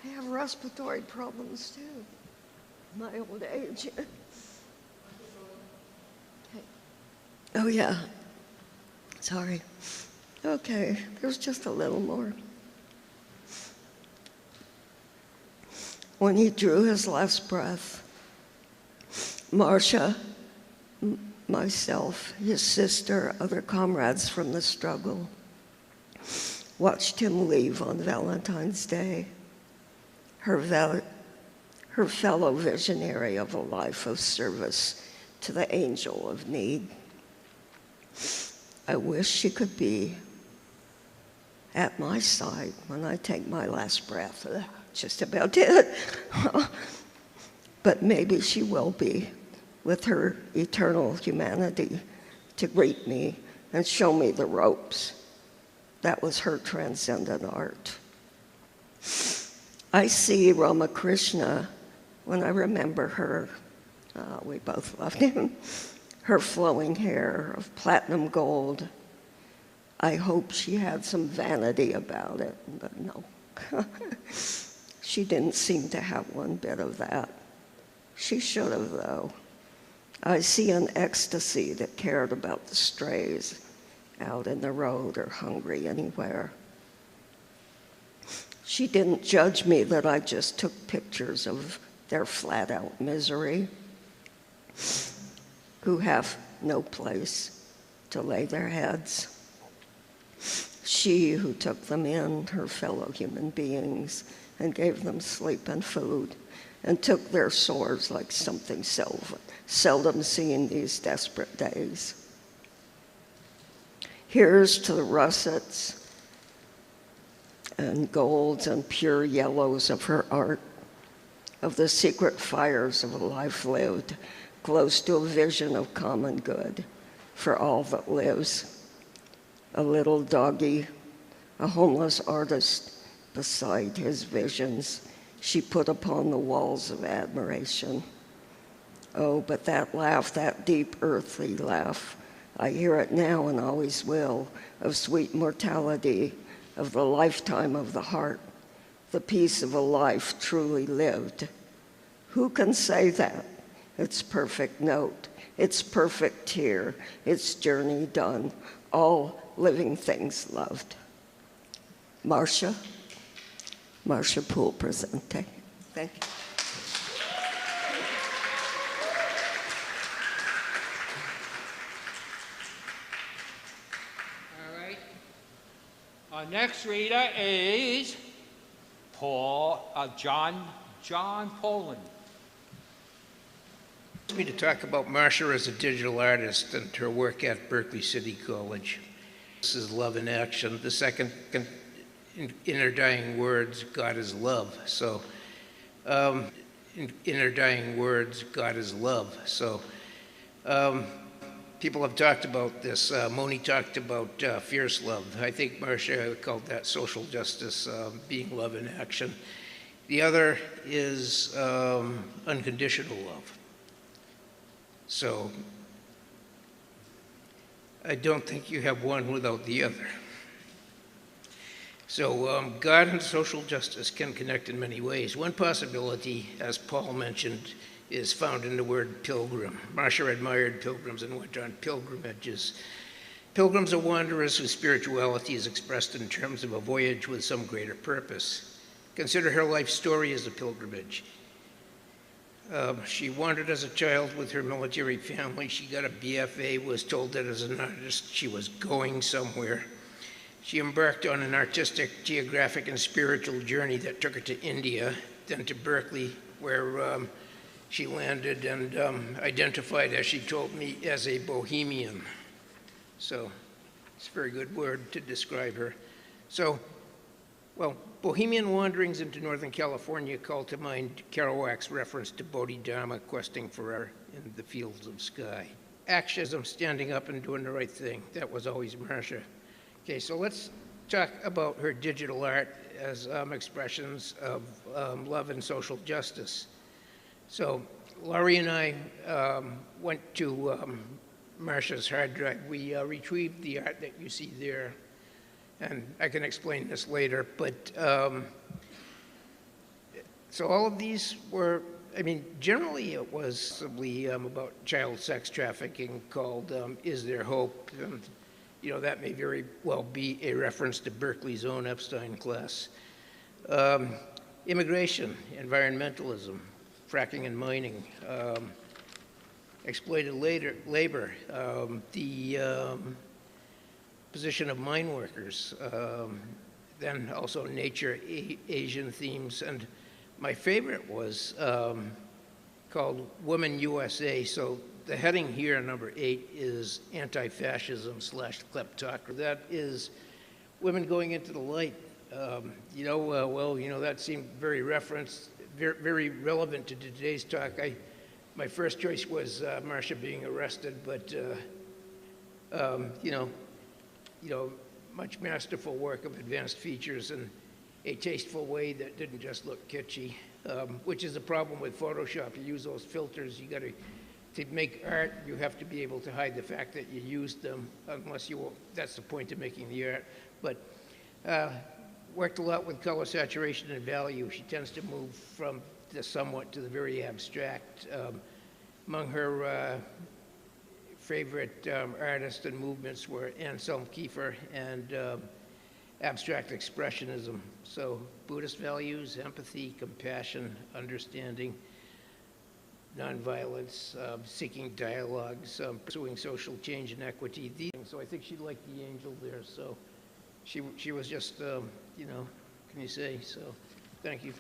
I have respiratory problems too, my old age. Oh yeah, sorry. Okay, there's just a little more. When he drew his last breath, Marcia, myself, his sister, other comrades from the struggle, watched him leave on Valentine's Day, her fellow visionary of a life of service to the angel of need. I wish she could be at my side when I take my last breath. Just about did. But maybe she will be, with her eternal humanity, to greet me and show me the ropes. That was her transcendent art. I see Ramakrishna when I remember her. We both loved him. Her flowing hair of platinum gold. I hope she had some vanity about it, but no. She didn't seem to have one bit of that. She should have, though. I see an ecstasy that cared about the strays out in the road or hungry anywhere. She didn't judge me that I just took pictures of their flat-out misery, who have no place to lay their heads. She who took them in, her fellow human beings, and gave them sleep and food, and took their sores like something seldom seen these desperate days. Here's to the russets and golds and pure yellows of her art, of the secret fires of a life lived, close to a vision of common good for all that lives. A little doggy, a homeless artist beside his visions, she put upon the walls of admiration. Oh, but that laugh, that deep earthly laugh, I hear it now and always will, of sweet mortality, of the lifetime of the heart, the peace of a life truly lived. Who can say that? Its perfect note, its perfect tear, its journey done, all living things loved. Marcia Poole presente. Thank you. All right. Our next reader is John Poland. Me to talk about Marcia as a digital artist and her work at Berkeley City College. This is Love in Action. The second, in her dying words, God is love. So, in her dying words, God is love. So, people have talked about this. Moni talked about fierce love. I think Marcia called that social justice, being love in action. The other is unconditional love. So I don't think you have one without the other. So God and social justice can connect in many ways. One possibility, as Paul mentioned, is found in the word pilgrim. Marcia admired pilgrims and went on pilgrimages. Pilgrims are wanderers whose spirituality is expressed in terms of a voyage with some greater purpose. Consider her life story as a pilgrimage. She wandered as a child with her military family. She got a BFA, was told that as an artist she was going somewhere. She embarked on an artistic, geographic, and spiritual journey that took her to India, then to Berkeley, where she landed and identified, as she told me, as a bohemian. So it's a very good word to describe her. So, well, bohemian wanderings into Northern California call to mind Kerouac's reference to Bodhidharma questing for air in the fields of sky. Actionism, standing up and doing the right thing. That was always Marcia. Okay, so let's talk about her digital art as expressions of love and social justice. So Laurie and I went to Marcia's hard drive. We retrieved the art that you see there. And I can explain this later, but so all of these were, I mean, generally it was possibly about child sex trafficking called Is There Hope? And, you know, that may very well be a reference to Berkeley's own Epstein class. Immigration, environmentalism, fracking and mining, exploited labor, the position of mine workers, then also nature, Asian themes, and my favorite was called Women USA. So the heading here, number 8, is anti-fascism / kleptocracy. That is women going into the light. Well, you know, that seemed very very relevant to today's talk. My first choice was Marcia being arrested, but much masterful work of advanced features in a tasteful way that didn't just look kitschy, which is a problem with Photoshop. You use those filters, you gotta, to make art, you have to be able to hide the fact that you used them, unless you, that's the point of making the art. But worked a lot with color saturation and value. She tends to move from the somewhat to the very abstract. Among her favorite artists and movements were Anselm Kiefer and abstract expressionism. So Buddhist values, empathy, compassion, understanding, nonviolence, seeking dialogues, pursuing social change and equity. These things. So I think she liked the angel there. So she was just, can you say? So thank you.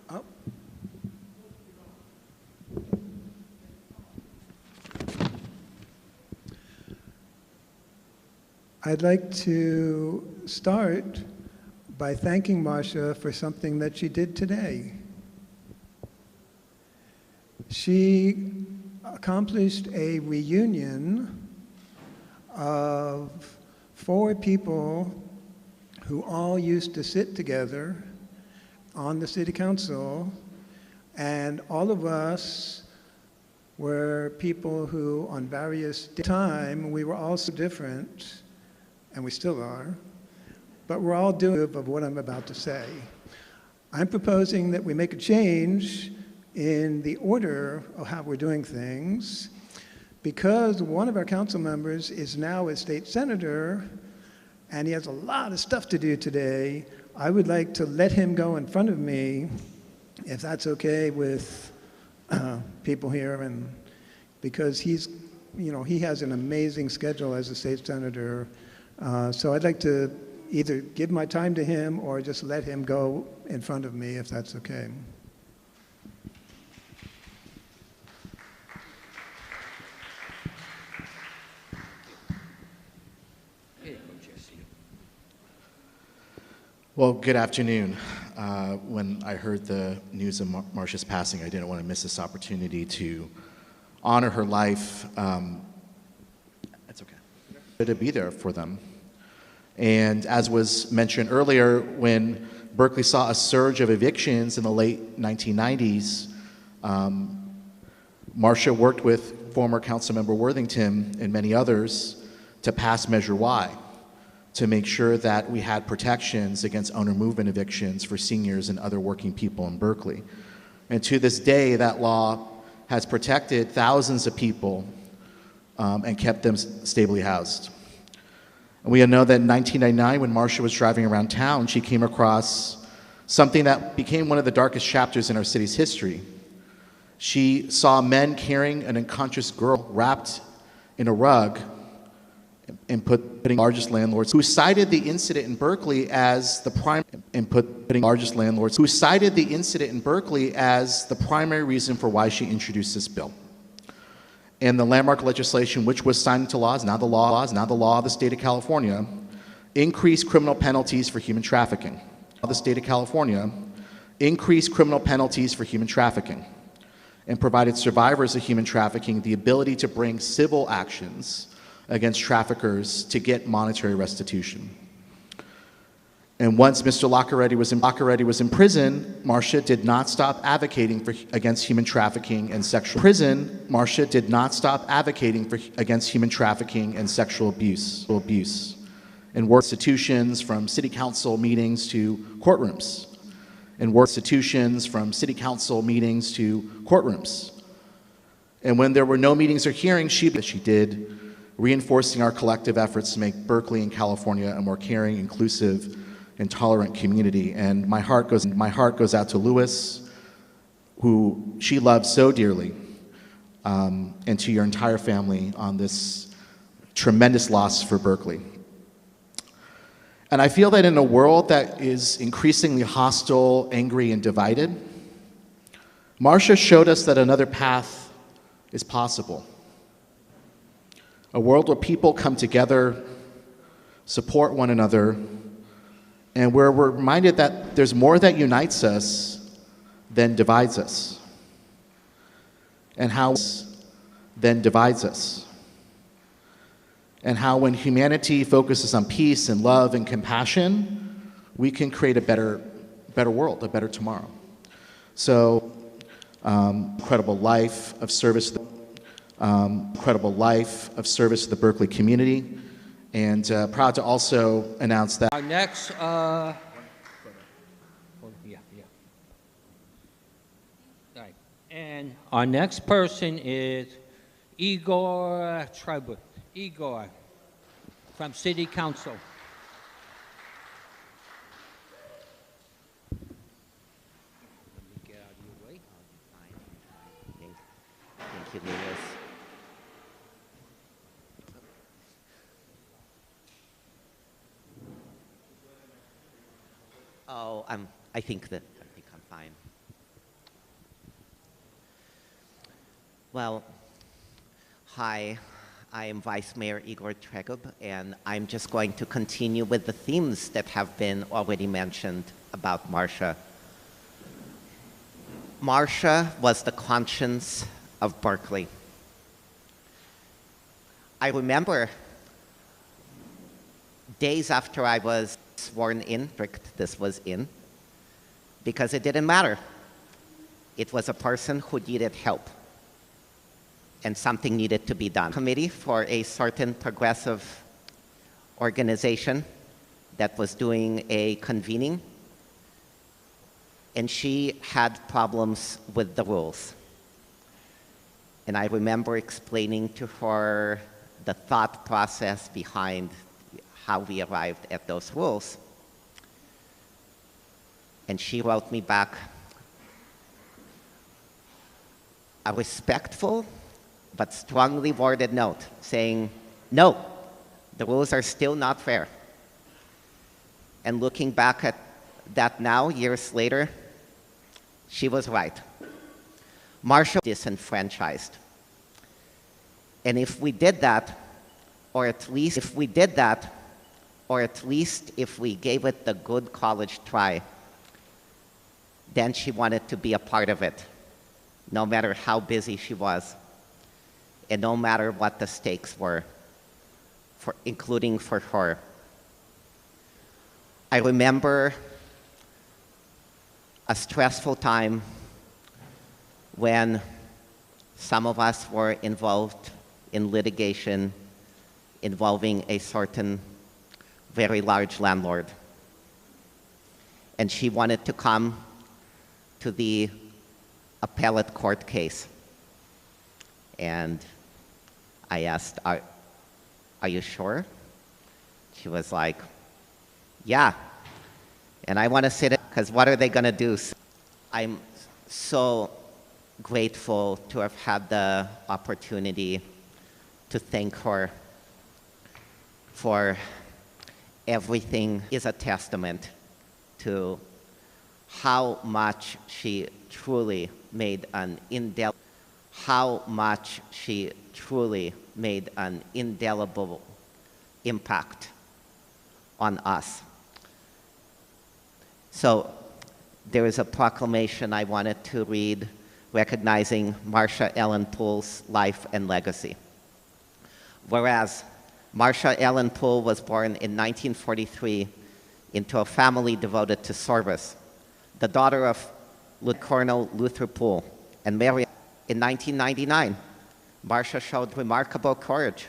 Oh, I'd like to start by thanking Marcia for something that she did today. She accomplished a reunion of 4 people who all used to sit together on the city council, and all of us were people who on various time, we were all so different, and we still are, but we're all doing of what I'm about to say. I'm proposing that we make a change in the order of how we're doing things, because one of our council members is now a state senator, and he has a lot of stuff to do today. I would like to let him go in front of me, if that's okay with people here, and because he's, he has an amazing schedule as a state senator. So I'd like to either give my time to him or just let him go in front of me, if that's okay. Well, good afternoon. When I heard the news of Marcia's passing, I didn't want to miss this opportunity to honor her life. It's okay. To be there for them. And as was mentioned earlier, when Berkeley saw a surge of evictions in the late 1990s, Marcia worked with former Councilmember Worthington and many others to pass Measure Y, to make sure that we had protections against owner movement evictions for seniors and other working people in Berkeley. And to this day, that law has protected thousands of people and kept them stably housed. And we know that in 1999, when Marcia was driving around town, she came across something that became one of the darkest chapters in our city's history. She saw men carrying an unconscious girl wrapped in a rug and putting largest landlords who cited the incident in Berkeley as the primary reason for why she introduced this bill. And the landmark legislation, which was signed into law, is now the law of the state of California, increased criminal penalties for human trafficking. The state of California increased criminal penalties for human trafficking and provided survivors of human trafficking the ability to bring civil actions against traffickers to get monetary restitution. And once Mr. Lockeretti was in prison, Marcia did not stop advocating against human trafficking and sexual abuse, and worked institutions from city council meetings to courtrooms, And when there were no meetings or hearings, she did, reinforcing our collective efforts to make Berkeley and California a more caring, inclusive, and tolerant community. And my heart goes out to Louis, who she loved so dearly, and to your entire family on this tremendous loss for Berkeley. And I feel that in a world that is increasingly hostile, angry, and divided, Marcia showed us that another path is possible. A world where people come together, support one another, and where we're reminded that there's more that unites us than divides us. And how when humanity focuses on peace and love and compassion, we can create a better world, a better tomorrow. So, incredible life of service to the Berkeley community, and proud to also announce that Our next, Right. And our next person is Igor Tribut. Igor from City Council. Let me get out of your way. Thank you, Louis. Oh, I think I'm fine. Well, hi. I am Vice Mayor Igor Tregub, and I'm just going to continue with the themes that have been already mentioned about Marcia. Marcia was the conscience of Berkeley. I remember days after I was sworn in, this was in, because it didn't matter. It was a person who needed help, and something needed to be done. Committee for a certain progressive organization that was doing a convening, and she had problems with the rules. And I remember explaining to her the thought process behind how we arrived at those rules. And she wrote me back a respectful but strongly worded note saying, no, the rules are still not fair. And looking back at that now, years later, she was right. Marcia was disenfranchised. And if we did that, or at least if we gave it the good college try, then she wanted to be a part of it, no matter how busy she was, and no matter what the stakes were, including for her. I remember a stressful time when some of us were involved in litigation involving a certain very large landlord. And she wanted to come to the appellate court case. And I asked, are you sure? She was like, yeah. And I want to sit, because what are they going to do? I'm so grateful to have had the opportunity to thank her for everything. Is a testament to how much she truly made an indelible impact on us. So there is a proclamation I wanted to read recognizing Marcia Ellen Poole's life and legacy. Whereas Marcia Ellen Poole was born in 1943 into a family devoted to service, the daughter of Colonel Luther Poole and Mary. In 1999, Marcia showed remarkable courage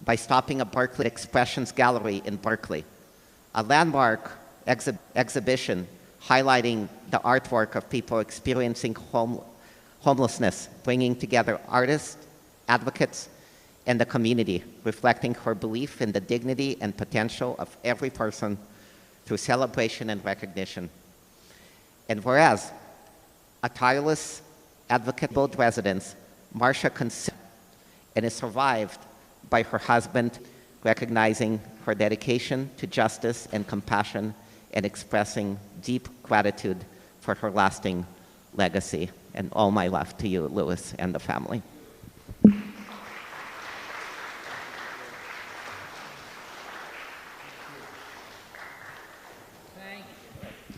by stopping a Berkeley Expressions Gallery in Berkeley, a landmark exhibition highlighting the artwork of people experiencing homelessness, bringing together artists, advocates, and the community, reflecting her belief in the dignity and potential of every person through celebration and recognition. And whereas a tireless advocate of both residents, Marcia and is survived by her husband, recognizing her dedication to justice and compassion and expressing deep gratitude for her lasting legacy. And all my love to you, Louis, and the family.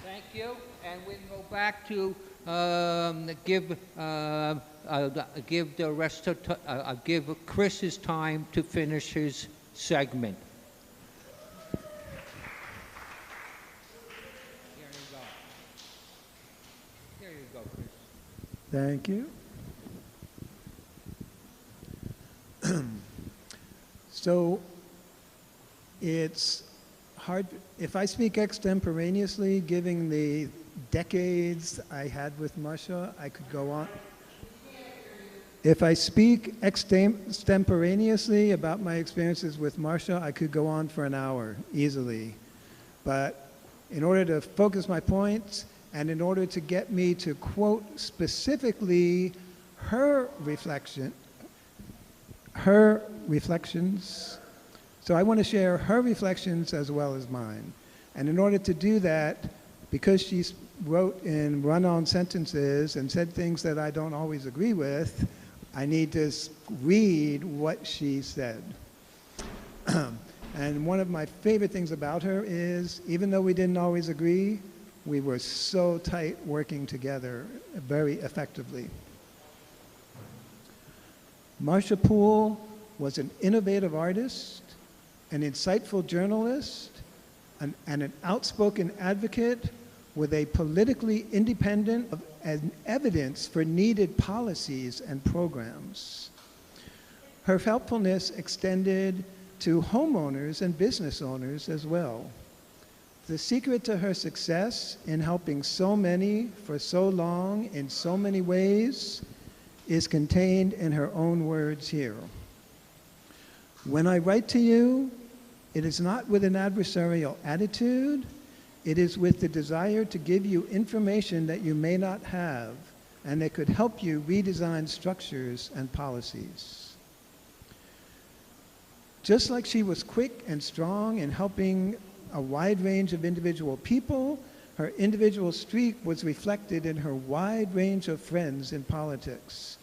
Thank you. And we can go back to give Chris his time to finish his segment. There you go, Chris. Thank you. So it's hard, if I speak extemporaneously, given the decades I had with Marcia, I could go on. If I speak extemporaneously about my experiences with Marcia, I could go on for an hour easily. But in order to focus my points, and in order to get me to quote specifically her reflections, so I want to share her reflections as well as mine. And in order to do that, because she wrote in run-on sentences and said things that I don't always agree with, I need to read what she said. And one of my favorite things about her is, even though we didn't always agree, we were so tight working together very effectively. Marcia Poole was an innovative artist, an insightful journalist, and an outspoken advocate with a politically independent and evidence for needed policies and programs. Her helpfulness extended to homeowners and business owners as well. The secret to her success in helping so many for so long in so many ways is contained in her own words here. When I write to you, it is not with an adversarial attitude, it is with the desire to give you information that you may not have and that could help you redesign structures and policies. Just like she was quick and strong in helping a wide range of individual people, her individual streak was reflected in her wide range of friends in politics.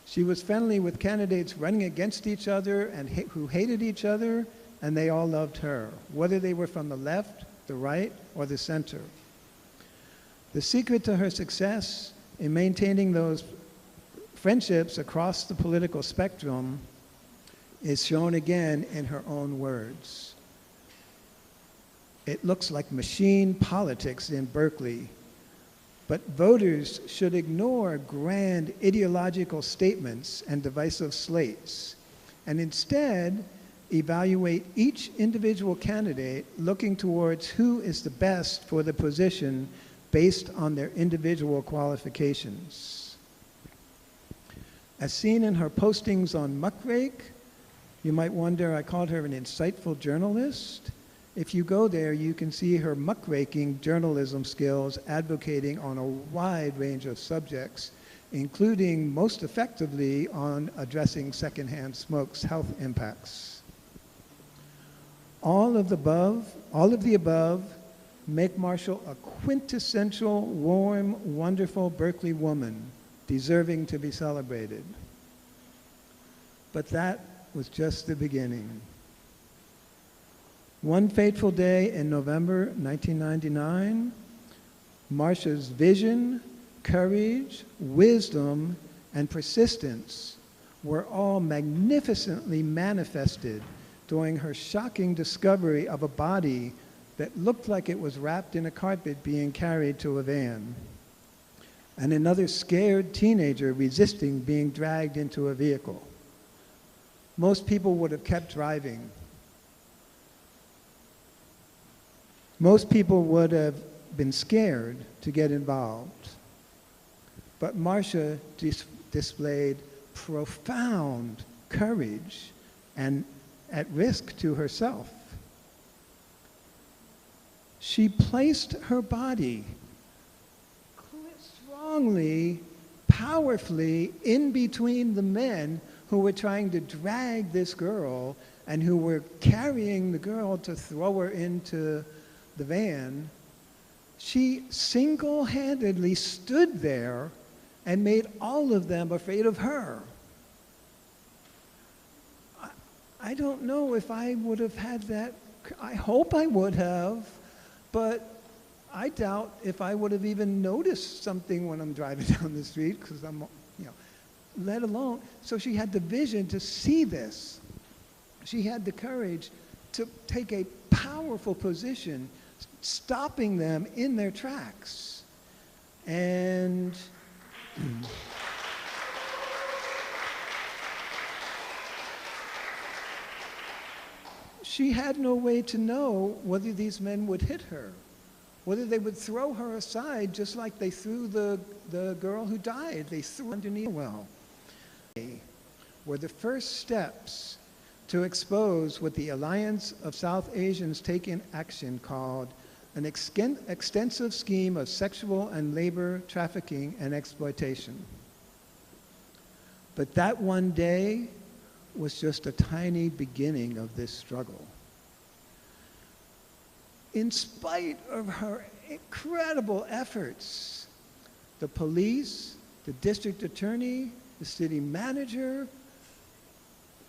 She was friendly with candidates running against each other and who hated each other, and they all loved her, whether they were from the left, the right, or the center. The secret to her success in maintaining those friendships across the political spectrum is shown again in her own words. It looks like machine politics in Berkeley, but voters should ignore grand ideological statements and divisive slates, and instead evaluate each individual candidate looking towards who is the best for the position based on their individual qualifications. As seen in her postings on Muckrake, you might wonder, I called her an insightful journalist. If you go there, you can see her muckraking journalism skills advocating on a wide range of subjects, including most effectively on addressing secondhand smoke's health impacts. All of the above make Marshall a quintessential, warm, wonderful Berkeley woman, deserving to be celebrated. But that was just the beginning. One fateful day in November 1999, Marcia's vision, courage, wisdom, and persistence were all magnificently manifested during her shocking discovery of a body that looked like it was wrapped in a carpet being carried to a van, and another scared teenager resisting being dragged into a vehicle. Most people would have kept driving. Most people would have been scared to get involved. But Marcia displayed profound courage and at risk to herself. She placed her body strongly, powerfully in between the men who were trying to drag this girl and who were carrying the girl to throw her into the van. She single-handedly stood there and made all of them afraid of her. I don't know if I would have had that. I hope I would have, but I doubt if I would have even noticed something when I'm driving down the street, because I'm, let alone. So she had the vision to see this. She had the courage to take a powerful position, stopping them in their tracks. And she had no way to know whether these men would hit her, whether they would throw her aside just like they threw the girl who died. They threw her underneath the well. Were the first steps to expose what the Alliance of South Asians Take in Action called an extensive scheme of sexual and labor trafficking and exploitation. But that one day was just a tiny beginning of this struggle. In spite of her incredible efforts, the police, the district attorney, the city manager,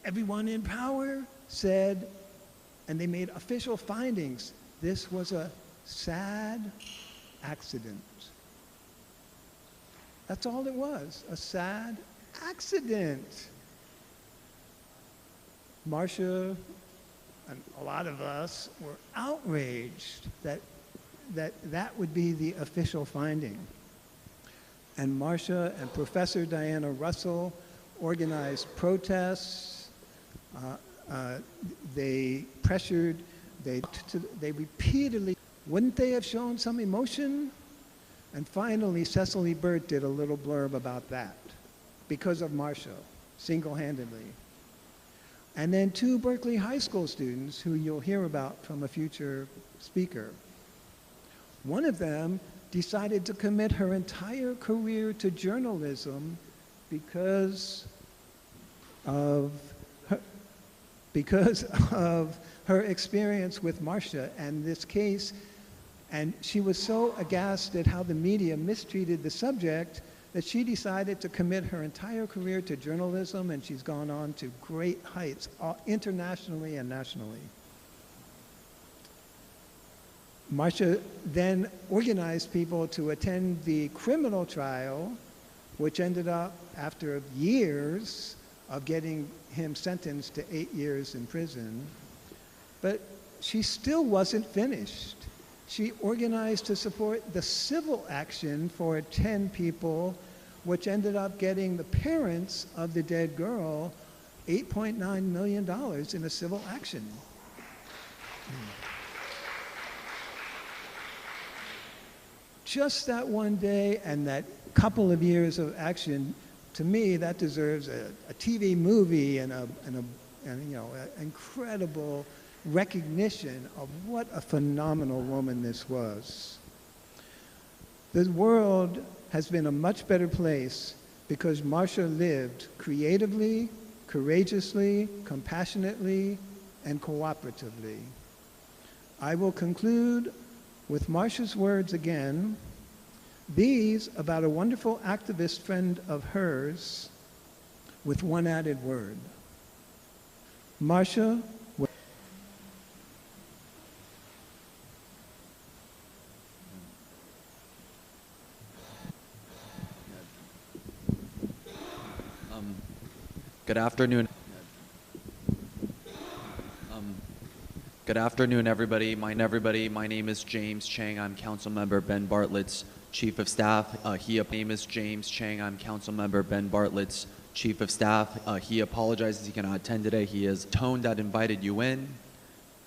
everyone in power said, and they made official findings, this was a sad accident. That's all it was, a sad accident. Marcia and a lot of us were outraged that would be the official finding. And Marcia and Professor Diana Russell organized protests. They pressured, they repeatedly, wouldn't they have shown some emotion? And finally, Cecily Burt did a little blurb about that because of Marcia, single-handedly. And then 2 Berkeley High School students who you'll hear about from a future speaker. One of them decided to commit her entire career to journalism because of her experience with Marcia and this case. And she was so aghast at how the media mistreated the subject that she decided to commit her entire career to journalism, and she's gone on to great heights, internationally and nationally. Marcia then organized people to attend the criminal trial, which ended up, after years of getting him sentenced to 8 years in prison. But she still wasn't finished. She organized to support the civil action for 10 people, which ended up getting the parents of the dead girl $8.9 million in a civil action. Just that one day and that couple of years of action, to me, that deserves a TV movie and incredible recognition of what a phenomenal woman this was. The world has been a much better place because Marcia lived creatively, courageously, compassionately, and cooperatively. I will conclude with Marcia's words again, these about a wonderful activist friend of hers, with one added word. Marcia Good afternoon. Good afternoon, everybody. My name is James Chang. I'm Councilmember Ben Bartlett's Chief of Staff. My name is James Chang. I'm Councilmember Ben Bartlett's Chief of Staff. He apologizes he cannot attend today. He is tone that invited you in.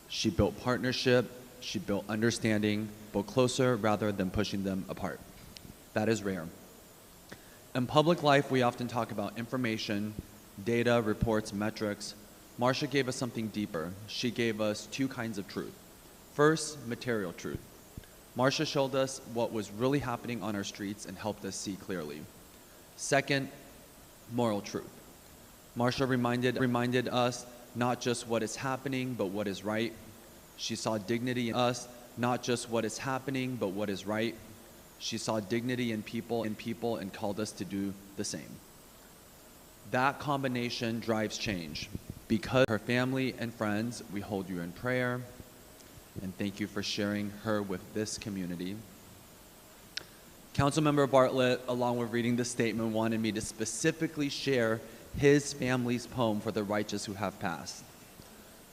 She built partnership. She built understanding, built closer rather than pushing them apart. That is rare. In public life, we often talk about information, data, reports, metrics. Marcia gave us something deeper. She gave us 2 kinds of truth. First, material truth. Marcia showed us what was really happening on our streets and helped us see clearly. Second, moral truth. Marcia reminded us not just what is happening, but what is right. She saw dignity in us, not just what is happening, but what is right. She saw dignity in people and called us to do the same. That combination drives change. Because her family and friends, we hold you in prayer, and thank you for sharing her with this community. Councilmember Bartlett, along with reading the statement, wanted me to specifically share his family's poem for the righteous who have passed.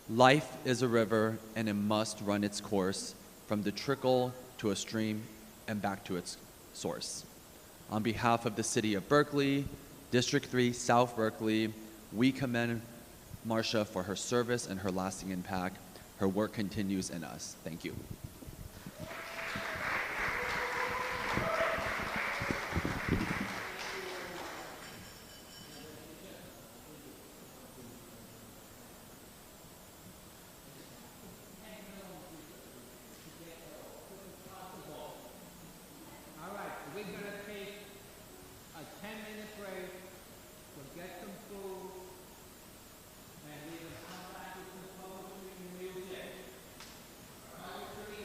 Life is a river, and it must run its course from the trickle to a stream and back to its source. On behalf of the City of Berkeley, District 3, South Berkeley, we commend Marcia for her service and her lasting impact. Her work continues in us. Thank you. All right, we're going to take a 10-minute break to get some food, and we're going to come back with some poetry and music. Poetry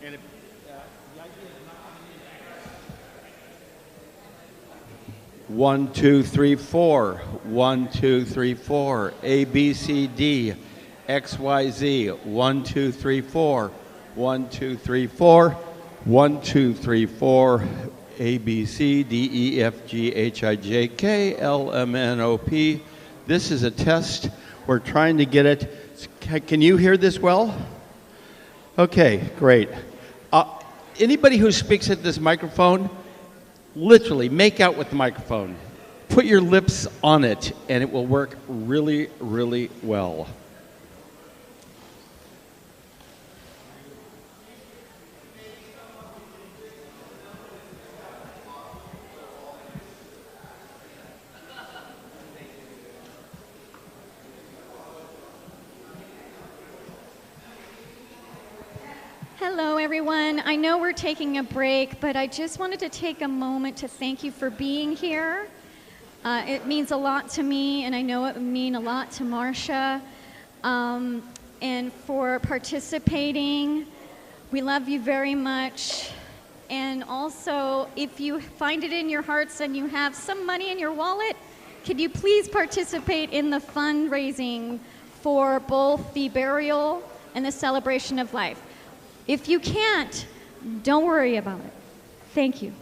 And if, the idea is not 1, 2, 3, 4. 1, 2, 3, 4. A, B, C, D, X, Y, Z. 1, 2, 3, 4. 1, 2, 3, 4. 1, 2, 3, 4. A, B, C, D, E, F, G, H, I, J, K, L, M, N, O, P. This is a test. We're trying to get it. Can you hear this well? Okay, great. Anybody who speaks at this microphone, literally make out with the microphone. Put your lips on it, and it will work really, really well. Hello, everyone. I know we're taking a break, but I just wanted to take a moment to thank you for being here. It means a lot to me, and I know it would mean a lot to Marcia, and for participating. We love you very much. And also, if you find it in your hearts and you have some money in your wallet, could you please participate in the fundraising for both the burial and the celebration of life? If you can't, don't worry about it. Thank you.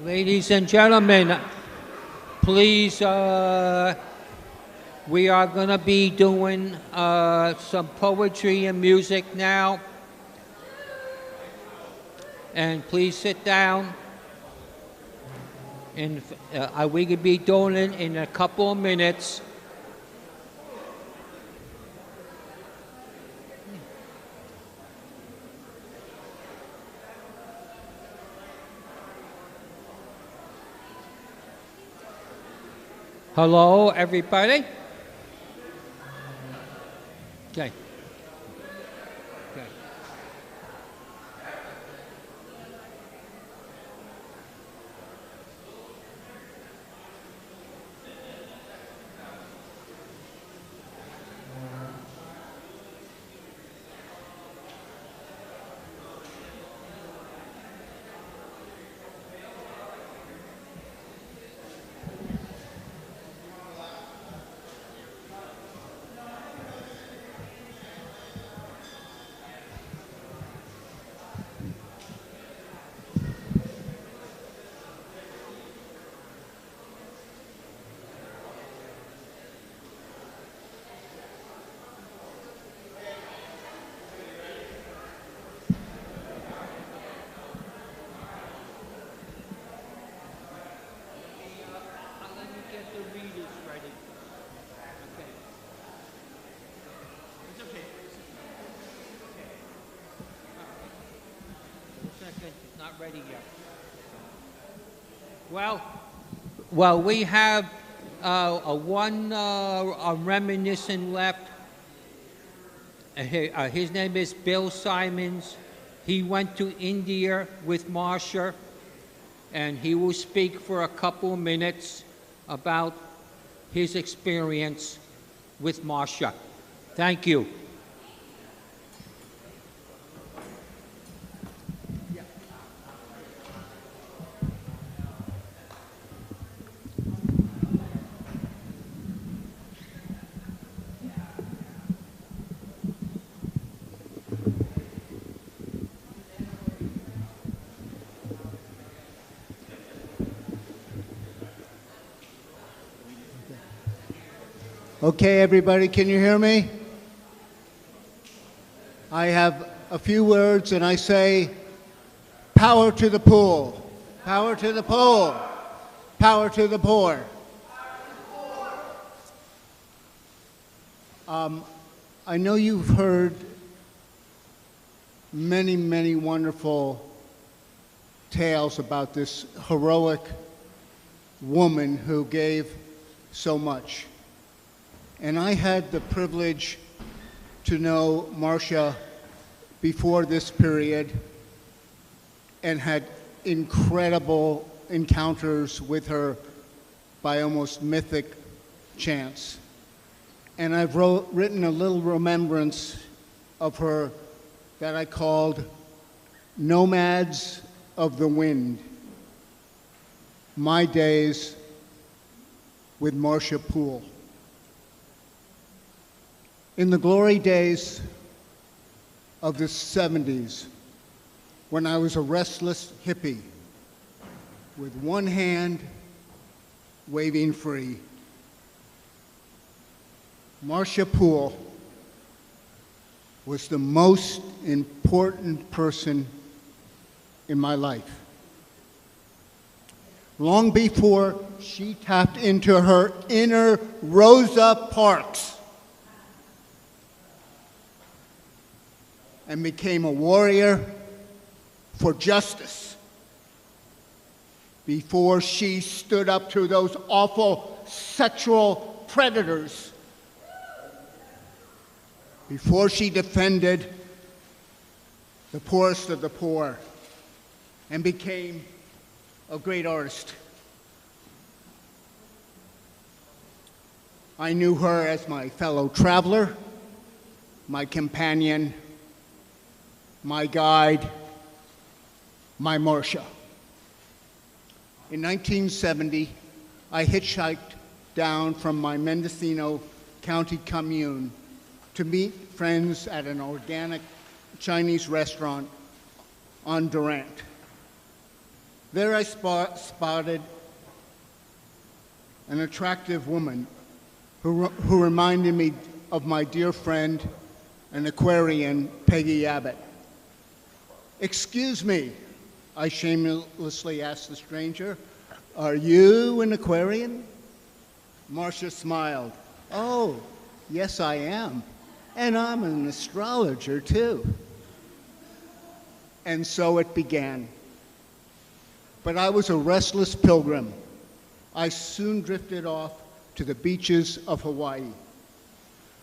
Ladies and gentlemen, please, we are going to be doing some poetry and music now. And please sit down. And we could be doing it in a couple of minutes. Hello, everybody. Okay. Okay. Not ready yet. Well, we have one reminiscent left. His name is Bill Simons. He went to India with Marcia, and he will speak for a couple of minutes about his experience with Marcia. Thank you. Okay, everybody, can you hear me? I have a few words and I say, power to the pool, power to the pool, power to the poor. I know you've heard many, many wonderful tales about this heroic woman who gave so much. And I had the privilege to know Marcia before this period and had incredible encounters with her by almost mythic chance. And I've written a little remembrance of her that I called Nomads of the Wind, My Days with Marcia Poole. In the glory days of the 70s, when I was a restless hippie with one hand waving free, Marcia Poole was the most important person in my life. Long before she tapped into her inner Rosa Parks and became a warrior for justice, before she stood up to those awful sexual predators, before she defended the poorest of the poor and became a great artist. I knew her as my fellow traveler, my companion, my guide, my Marcia. In 1970, I hitchhiked down from my Mendocino County commune to meet friends at an organic Chinese restaurant on Durant. There I spotted an attractive woman who reminded me of my dear friend, an Aquarian, Peggy Abbott. "Excuse me," I shamelessly asked the stranger, "are you an Aquarian?" Marcia smiled. "Oh, yes, I am. And I'm an astrologer, too." And so it began. But I was a restless pilgrim. I soon drifted off to the beaches of Hawaii,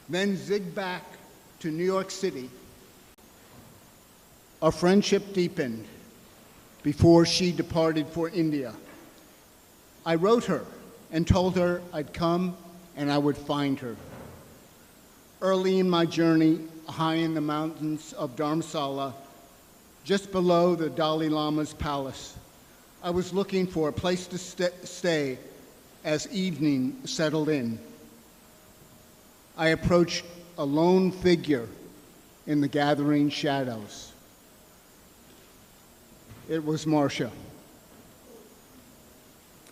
then zigged back to New York City. Our friendship deepened before she departed for India. I wrote her and told her I'd come and I would find her. Early in my journey, high in the mountains of Dharamsala, just below the Dalai Lama's palace, I was looking for a place to stay as evening settled in. I approached a lone figure in the gathering shadows. It was Marcia.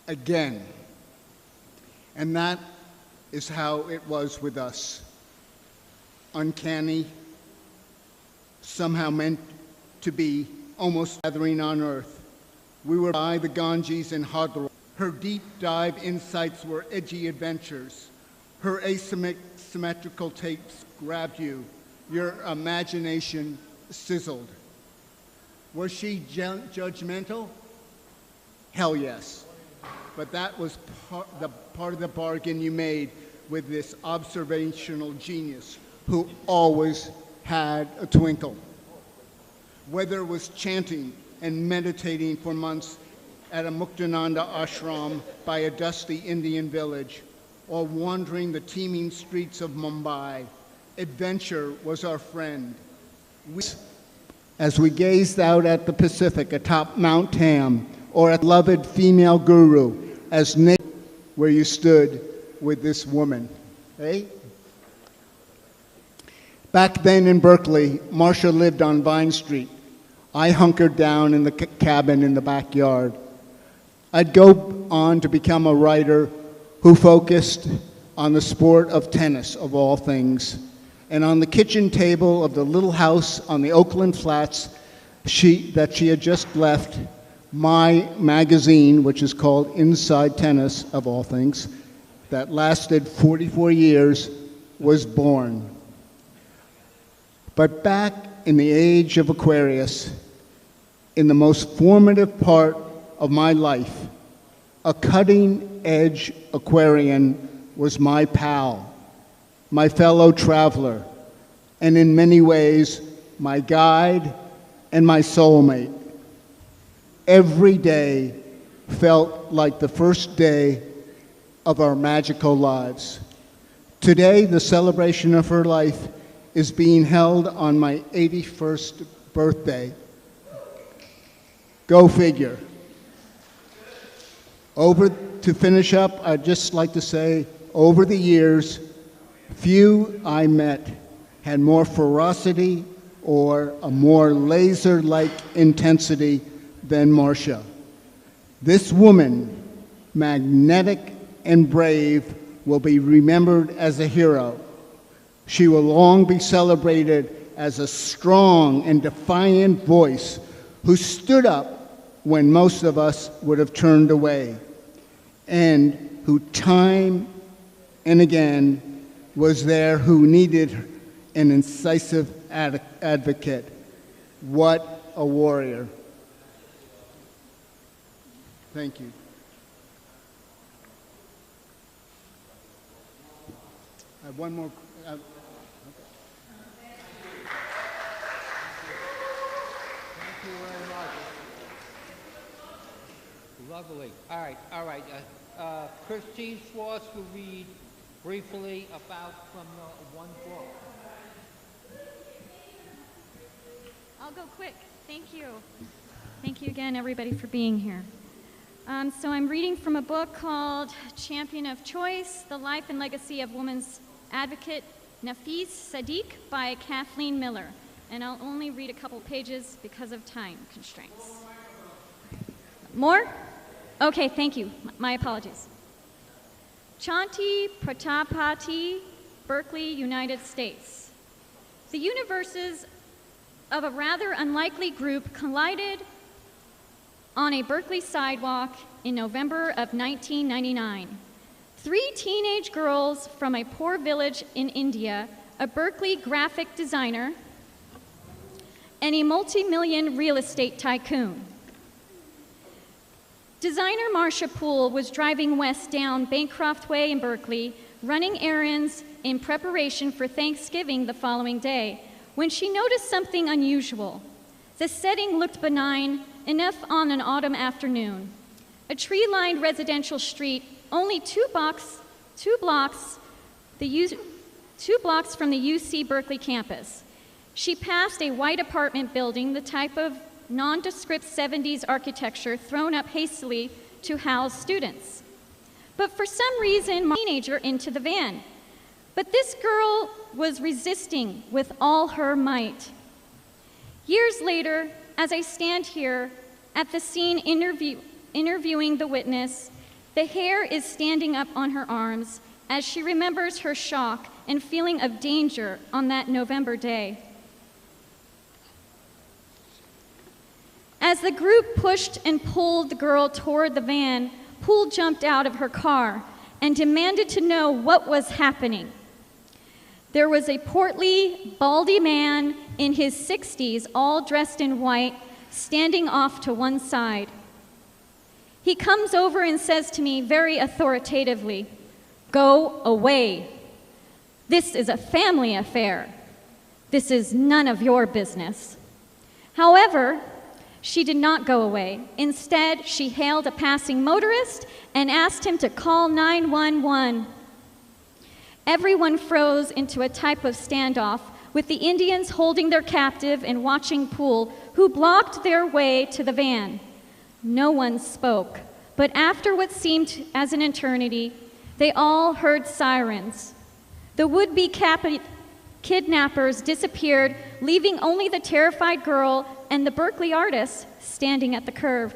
Again. And that is how it was with us. Uncanny, somehow meant to be, almost gathering on earth. We were by the Ganges in Hadra. Her deep dive insights were edgy adventures. Her asymmetrical tapes grabbed you. Your imagination sizzled. Was she judgmental? Hell yes. But that was part of the bargain you made with this observational genius who always had a twinkle. Whether it was chanting and meditating for months at a Muktananda ashram by a dusty Indian village, or wandering the teeming streets of Mumbai, adventure was our friend. As we gazed out at the Pacific atop Mount Tam, or at beloved female guru, as naked where you stood with this woman, eh? Back then in Berkeley, Marcia lived on Vine Street. I hunkered down in the cabin in the backyard. I'd go on to become a writer who focused on the sport of tennis, of all things. And on the kitchen table of the little house on the Oakland Flats that she had just left, my magazine, which is called Inside Tennis, of all things, that lasted 44 years, was born. But back in the age of Aquarius, in the most formative part of my life, a cutting-edge Aquarian was my pal, my fellow traveler, and in many ways, my guide and my soulmate. Every day felt like the first day of our magical lives. Today, the celebration of her life is being held on my 81st birthday. Go figure. To finish up, I'd just like to say, over the years, few I met had more ferocity or a more laser-like intensity than Marcia. This woman, magnetic and brave, will be remembered as a hero. She will long be celebrated as a strong and defiant voice who stood up when most of us would have turned away, and who time and again was there who needed an incisive advocate. What a warrior. Thank you. I have one more. Okay. Thank you very much. Lovely. All right. Christine Schwartz will read briefly about from the one book. I'll go quick. Thank you. Thank you again, everybody, for being here. So I'm reading from a book called Champion of Choice, The Life and Legacy of Women's Advocate Nafis Sadiq by Kathleen Miller. And I'll only read a couple pages because of time constraints. More? Okay, thank you. My apologies. Chanti Pratapati, Berkeley, United States. The universes of a rather unlikely group collided on a Berkeley sidewalk in November of 1999. 3 teenage girls from a poor village in India, a Berkeley graphic designer, and a multi-million real estate tycoon. Designer Marcia Poole was driving west down Bancroft Way in Berkeley, running errands in preparation for Thanksgiving the following day, when she noticed something unusual. The setting looked benign enough on an autumn afternoon. A tree-lined residential street, only two blocks from the UC Berkeley campus. She passed a white apartment building, the type of nondescript 70s architecture thrown up hastily to house students. But for some reason, a teenager into the van. But this girl was resisting with all her might. Years later, as I stand here at the scene interviewing the witness, the hair is standing up on her arms as she remembers her shock and feeling of danger on that November day. As the group pushed and pulled the girl toward the van, Poole jumped out of her car and demanded to know what was happening. There was a portly, baldy man in his 60s, all dressed in white, standing off to one side. He comes over and says to me very authoritatively, "Go away. This is a family affair. This is none of your business." However, she did not go away. Instead, she hailed a passing motorist and asked him to call 911. Everyone froze into a type of standoff, with the Indians holding their captive and watching Poole, who blocked their way to the van. No one spoke, but after what seemed as an eternity, they all heard sirens. The would-be kidnappers disappeared, leaving only the terrified girl and the Berkeley artist standing at the curb.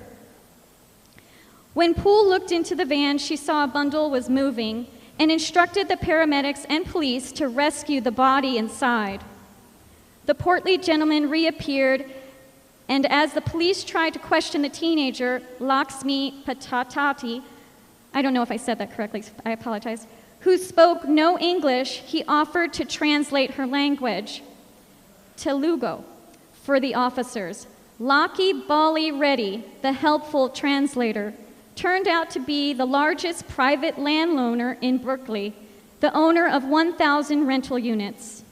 When Poole looked into the van, she saw a bundle was moving and instructed the paramedics and police to rescue the body inside. The portly gentleman reappeared, and as the police tried to question the teenager, Lakshmi Patatati, I don't know if I said that correctly, I apologize, who spoke no English, he offered to translate her language, Telugu, for the officers. Laki Bali Reddy, the helpful translator, turned out to be the largest private landowner in Berkeley, the owner of 1,000 rental units.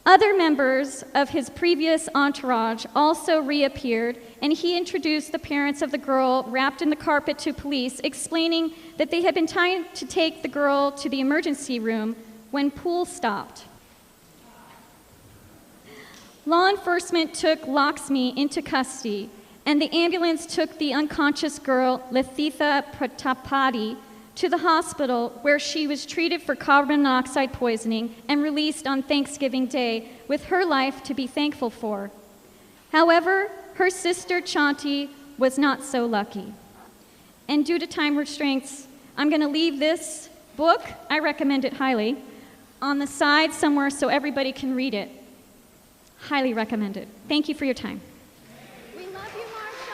Other members of his previous entourage also reappeared, and he introduced the parents of the girl wrapped in the carpet to police, explaining that they had been trying to take the girl to the emergency room when Poole stopped. Law enforcement took Lakshmi into custody, and the ambulance took the unconscious girl, Lathitha Pratapati, to the hospital where she was treated for carbon monoxide poisoning and released on Thanksgiving Day with her life to be thankful for. However, her sister Chanti was not so lucky. And due to time restraints, I'm going to leave this book, I recommend it highly, on the side somewhere so everybody can read it. Highly recommended. Thank you for your time. We love you, Marcia.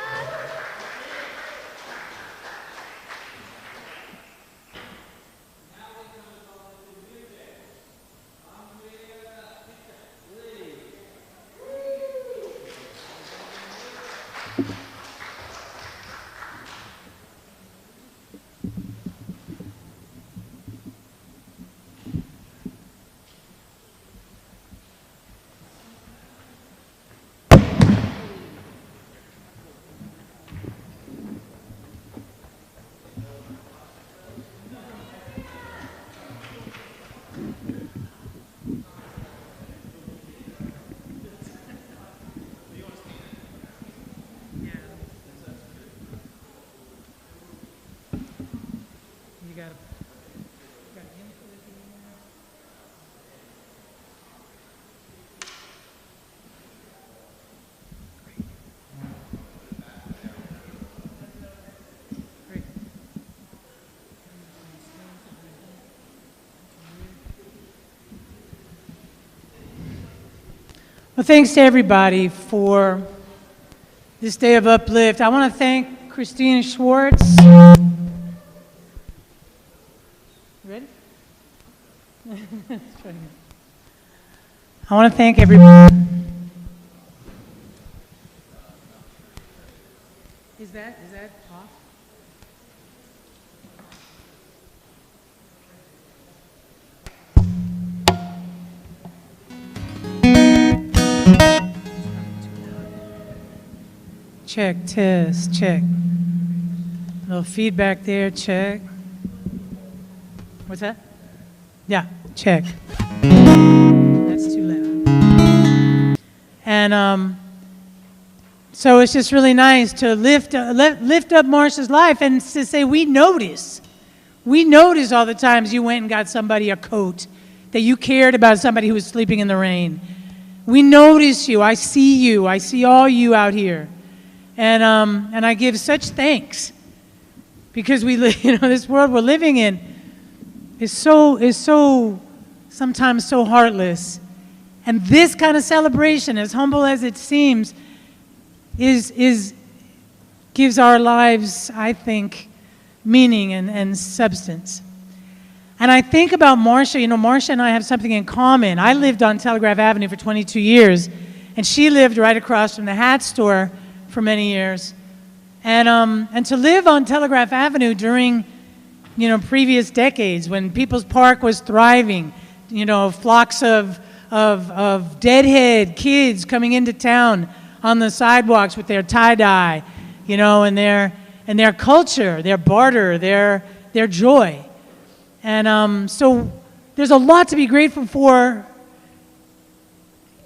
Yeah. Well, thanks to everybody for this day of uplift. I want to thank Christina Schwartz. Ready? I want to thank everybody. Is that off? Check, test, check. A little feedback there, check. What's that? Yeah, check. That's too loud. And so it's just really nice to lift up Marcia's life and to say we notice. We notice all the times you went and got somebody a coat, that you cared about somebody who was sleeping in the rain. We notice you. I see all you out here. And I give such thanks because this world we're living in is so sometimes so heartless. And this kind of celebration, as humble as it seems, gives our lives, I think, meaning and substance. And I think about Marcia. Marcia and I have something in common. I lived on Telegraph Avenue for 22 years, and she lived right across from the hat store for many years. And to live on Telegraph Avenue during, previous decades when People's Park was thriving, flocks of deadhead kids coming into town on the sidewalks with their tie-dye, and their culture, their barter, their joy. And so there's a lot to be grateful for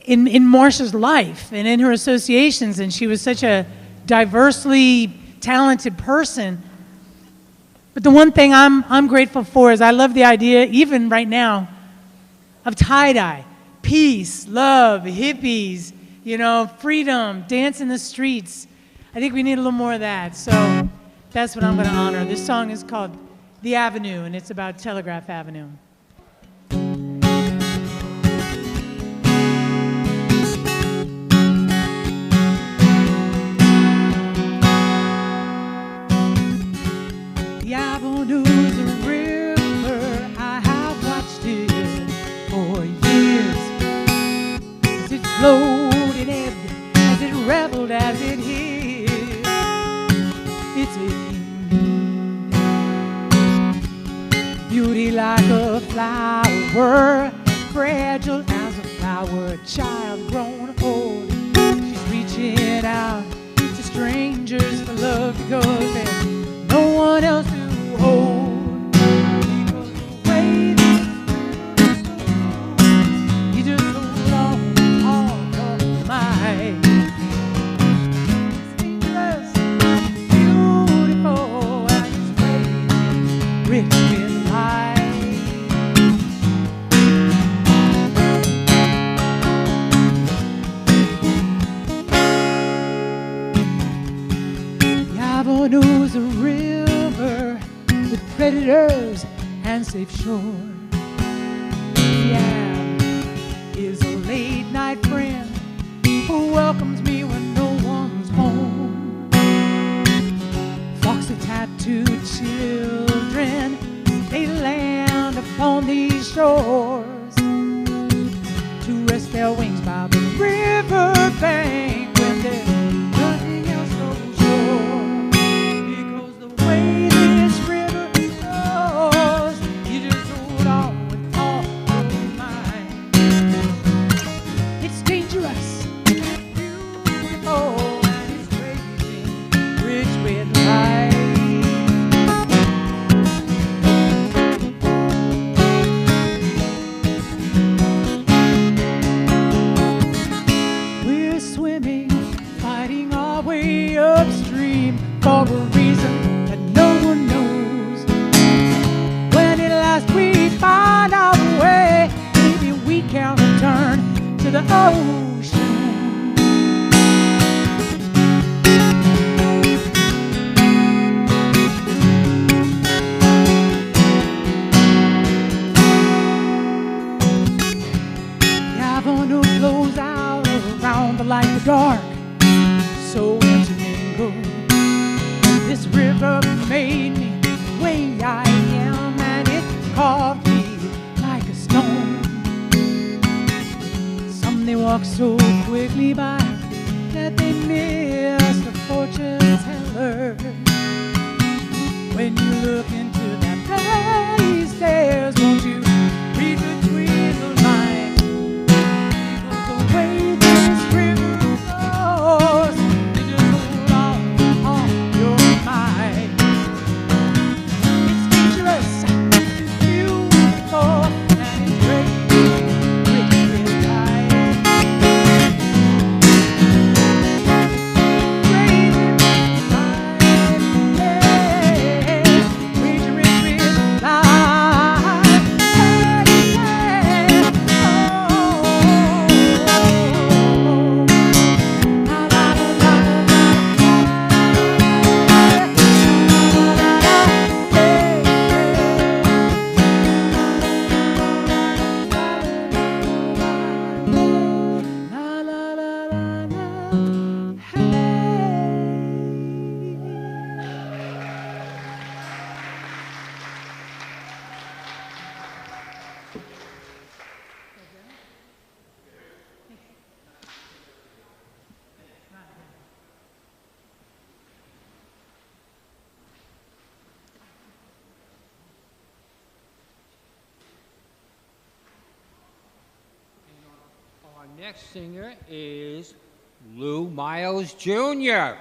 in Marcia's life and in her associations, and she was such a diversely talented person. But the one thing I'm grateful for is I love the idea, even right now, of tie-dye, peace, love, hippies, freedom, dance in the streets. I think we need a little more of that, so that's what I'm going to honor. This song is called The Avenue, and it's about Telegraph Avenue. The avenue's a river, I have watched it for years. As it flowed and ebbed, as it reveled, as it hid. It's a beauty like a flower, fragile as a flower, child grown old. She's reaching out to strangers for love because there's no one else to hold. Because the way this river you just hold on all your might. It's dangerous, beautiful, and it's radiant, rich with light. The avenue's a river with predators and safe shore. Yeah, is a late night friend who welcomes me when no one's home. Flocks of tattooed children, they land upon these shores to rest their wings by the river bank when there's nothing else so sure. Because the way this river flows, you just hold on with all your might. It's dangerous, beautiful, and it's raging, rich with light. We're swimming, fighting our way upstream for a reason that no one knows. When at last we find our way, maybe we can return to the ocean. The avenue flows out of ago. This river made me the way I am, and it carved me like a stone. Some they walk so quickly by that they miss the fortune teller. When you look into that place, there's won't you read between the lines? The way this river flows, you just hold on your mind. It's dangerous, it's beautiful, and it's great with life. Crazy with life, yeah. Crazy rich with life, yeah. Our next singer is Lou Miles Jr.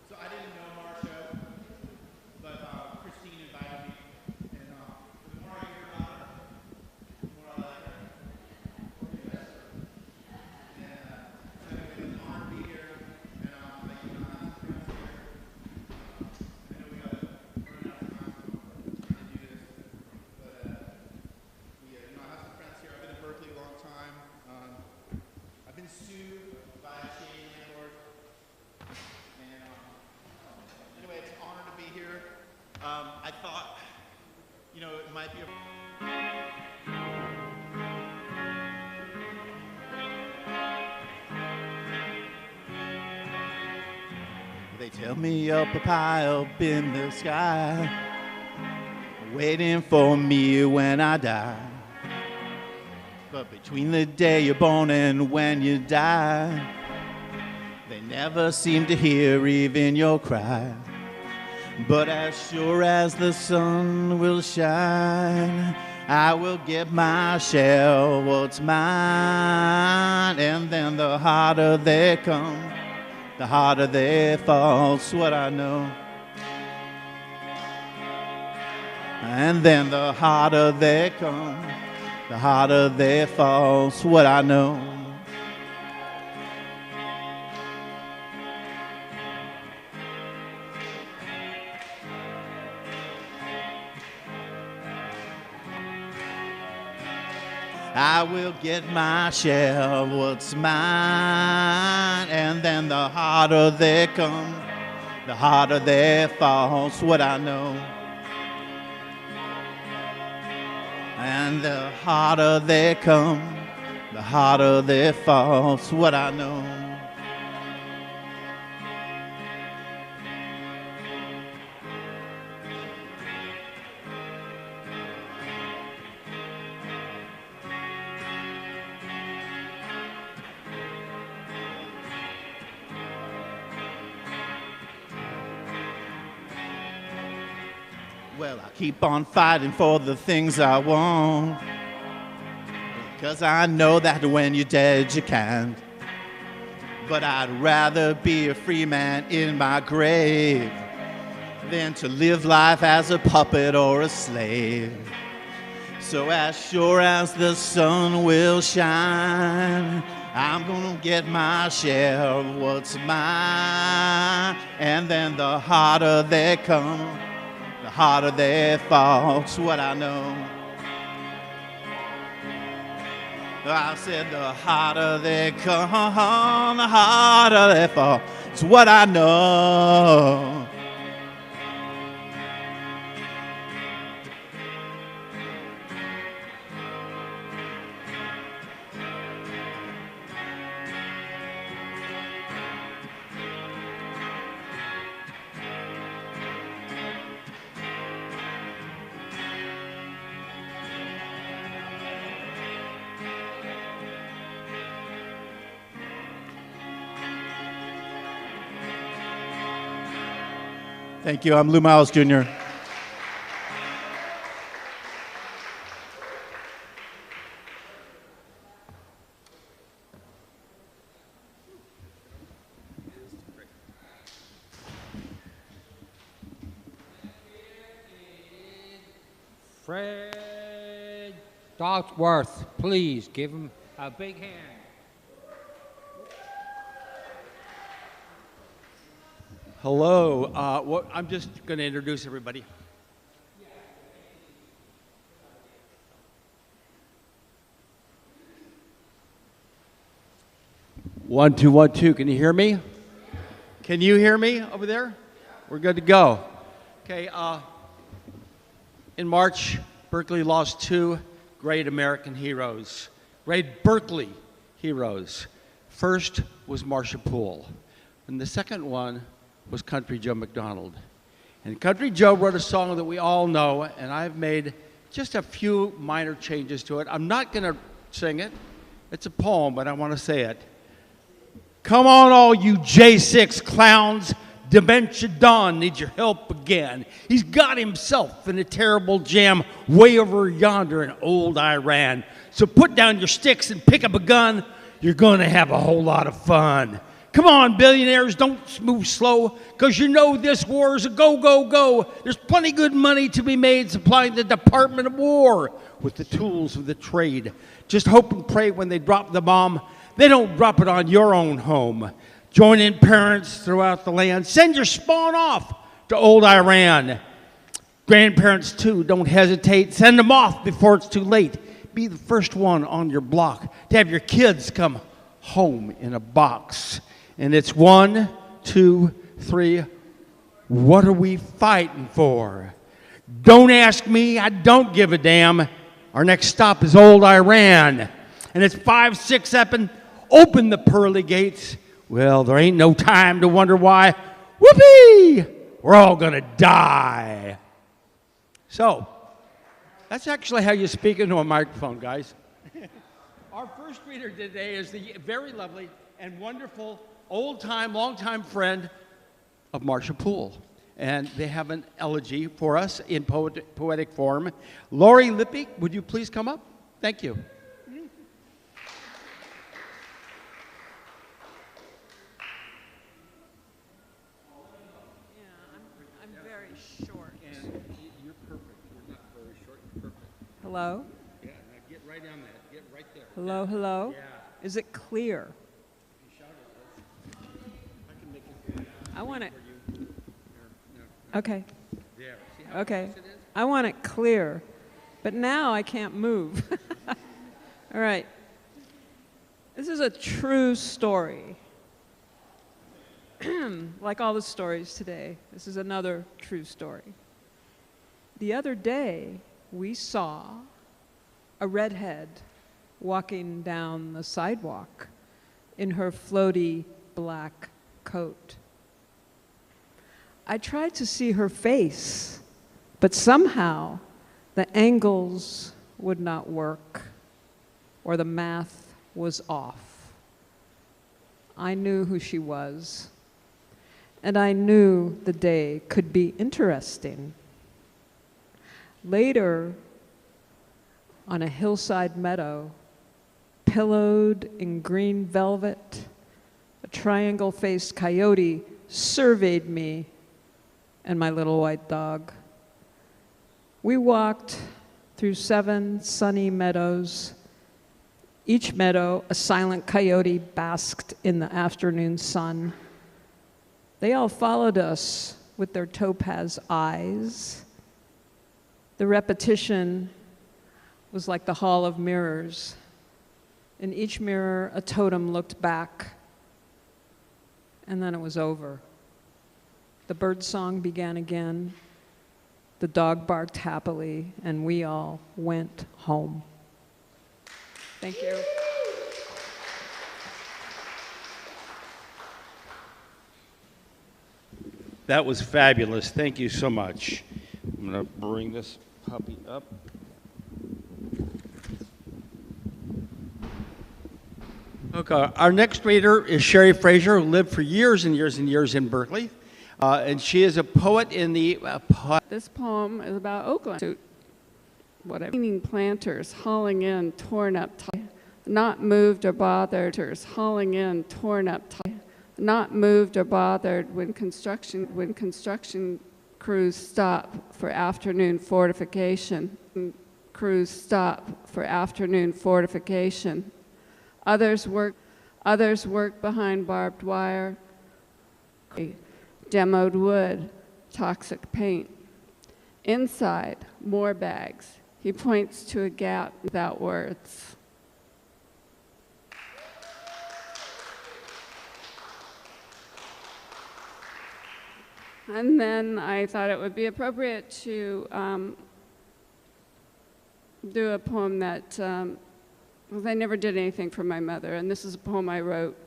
So I didn't know Marcia, but Christine invited me, and the more I hear about her, the more I like her. And it's an honor to be here, and like you know, I'm friends here. I know we gotta run out of time to do this, but yeah, you know, I have some friends here. I've been in Berkeley a long time. I've been sued by a shady landlord. And anyway, it's an honor to be here. I thought, you know, it might be They tell me up high up in the sky, waiting for me when I die. But between the day you're born and when you die, they never seem to hear even your cry. But as sure as the sun will shine, I will get my share of what's mine. And then the harder they come, the harder they fall, it's what I know. And then the harder they come, the harder they fall, it's what I know. I will get my share of what's mine. And then the harder they come, the harder they fall, it's what I know. And the harder they come, the harder they fall, it's what I know. Well, I keep on fighting for the things I want, 'cause I know that when you're dead you can't. But I'd rather be a free man in my grave than to live life as a puppet or a slave. So as sure as the sun will shine, I'm gonna get my share of what's mine. And then the harder they come, the harder they fall, it's what I know. I said the harder they come, the harder they fall. It's what I know. Thank you. I'm Lou Miles Jr. Fred Dotsworth, please give him a big hand. Hello. I'm just going to introduce everybody. One, two, 1, 2. Can you hear me? Can you hear me over there? We're good to go. Okay. In March, Berkeley lost 2 great American heroes, great Berkeley heroes. First was Marcia Poole, and the second one was Country Joe McDonald. And Country Joe wrote a song that we all know, and I've made just a few minor changes to it. I'm not going to sing it. It's a poem, but I want to say it. Come on, all you J6 clowns. Dementia Don needs your help again. He's got himself in a terrible jam way over yonder in old Iran. So put down your sticks and pick up a gun. You're going to have a whole lot of fun. Come on, billionaires, don't move slow, because you know this war is a go, go, go. There's plenty good money to be made supplying the Department of War with the tools of the trade. Just hope and pray when they drop the bomb, they don't drop it on your own home. Join in parents throughout the land. Send your spawn off to old Iran. Grandparents, too, don't hesitate. Send them off before it's too late. Be the first one on your block to have your kids come home in a box. And it's 1, 2, 3. What are we fighting for? Don't ask me. I don't give a damn. Our next stop is old Iran. And it's 5, 6, 7. Open the pearly gates. Well, there ain't no time to wonder why. Whoopee! We're all going to die. So, that's actually how you speak into a microphone, guys. Our first reader today is the very lovely and wonderful old-time, long-time friend of Marcia Poole. And they have an elegy for us in poetic form. Lori Lippy, would you please come up? Thank you. Hello? Yeah, now get right on that. Get right there. Hello, hello? Yeah. Is it clear? I can make it. I want it. No. Okay. There. See how Okay. close it is? I want it clear. But now I can't move. All right. This is a true story. Like all the stories today, this is another true story. The other day, we saw a redhead walking down the sidewalk in her floaty black coat. I tried to see her face, but somehow the angles would not work, or the math was off. I knew who she was, and I knew the day could be interesting. Later, on a hillside meadow, pillowed in green velvet, a triangle-faced coyote surveyed me and my little white dog. We walked through 7 sunny meadows. Each meadow, a silent coyote basked in the afternoon sun. They all followed us with their topaz eyes. The repetition was like the hall of mirrors. In each mirror, a totem looked back, and then it was over. The bird song began again. The dog barked happily, and we all went home. Thank you. That was fabulous. Thank you so much. I'm going to bring this puppy up. Okay, our next reader is Sherry Fraser, who lived for years and years and years in Berkeley. And she is a poet in the... This poem is about Oakland. Whatever. Meaning planters hauling in torn up, not moved or bothered, hauling in torn up, not moved or bothered when construction crews stop for afternoon fortification. Others work behind barbed wire, demoed wood, toxic paint. Inside, more bags. He points to a gap without words. And then I thought it would be appropriate to do a poem that, because I never did anything for my mother, and this is a poem I wrote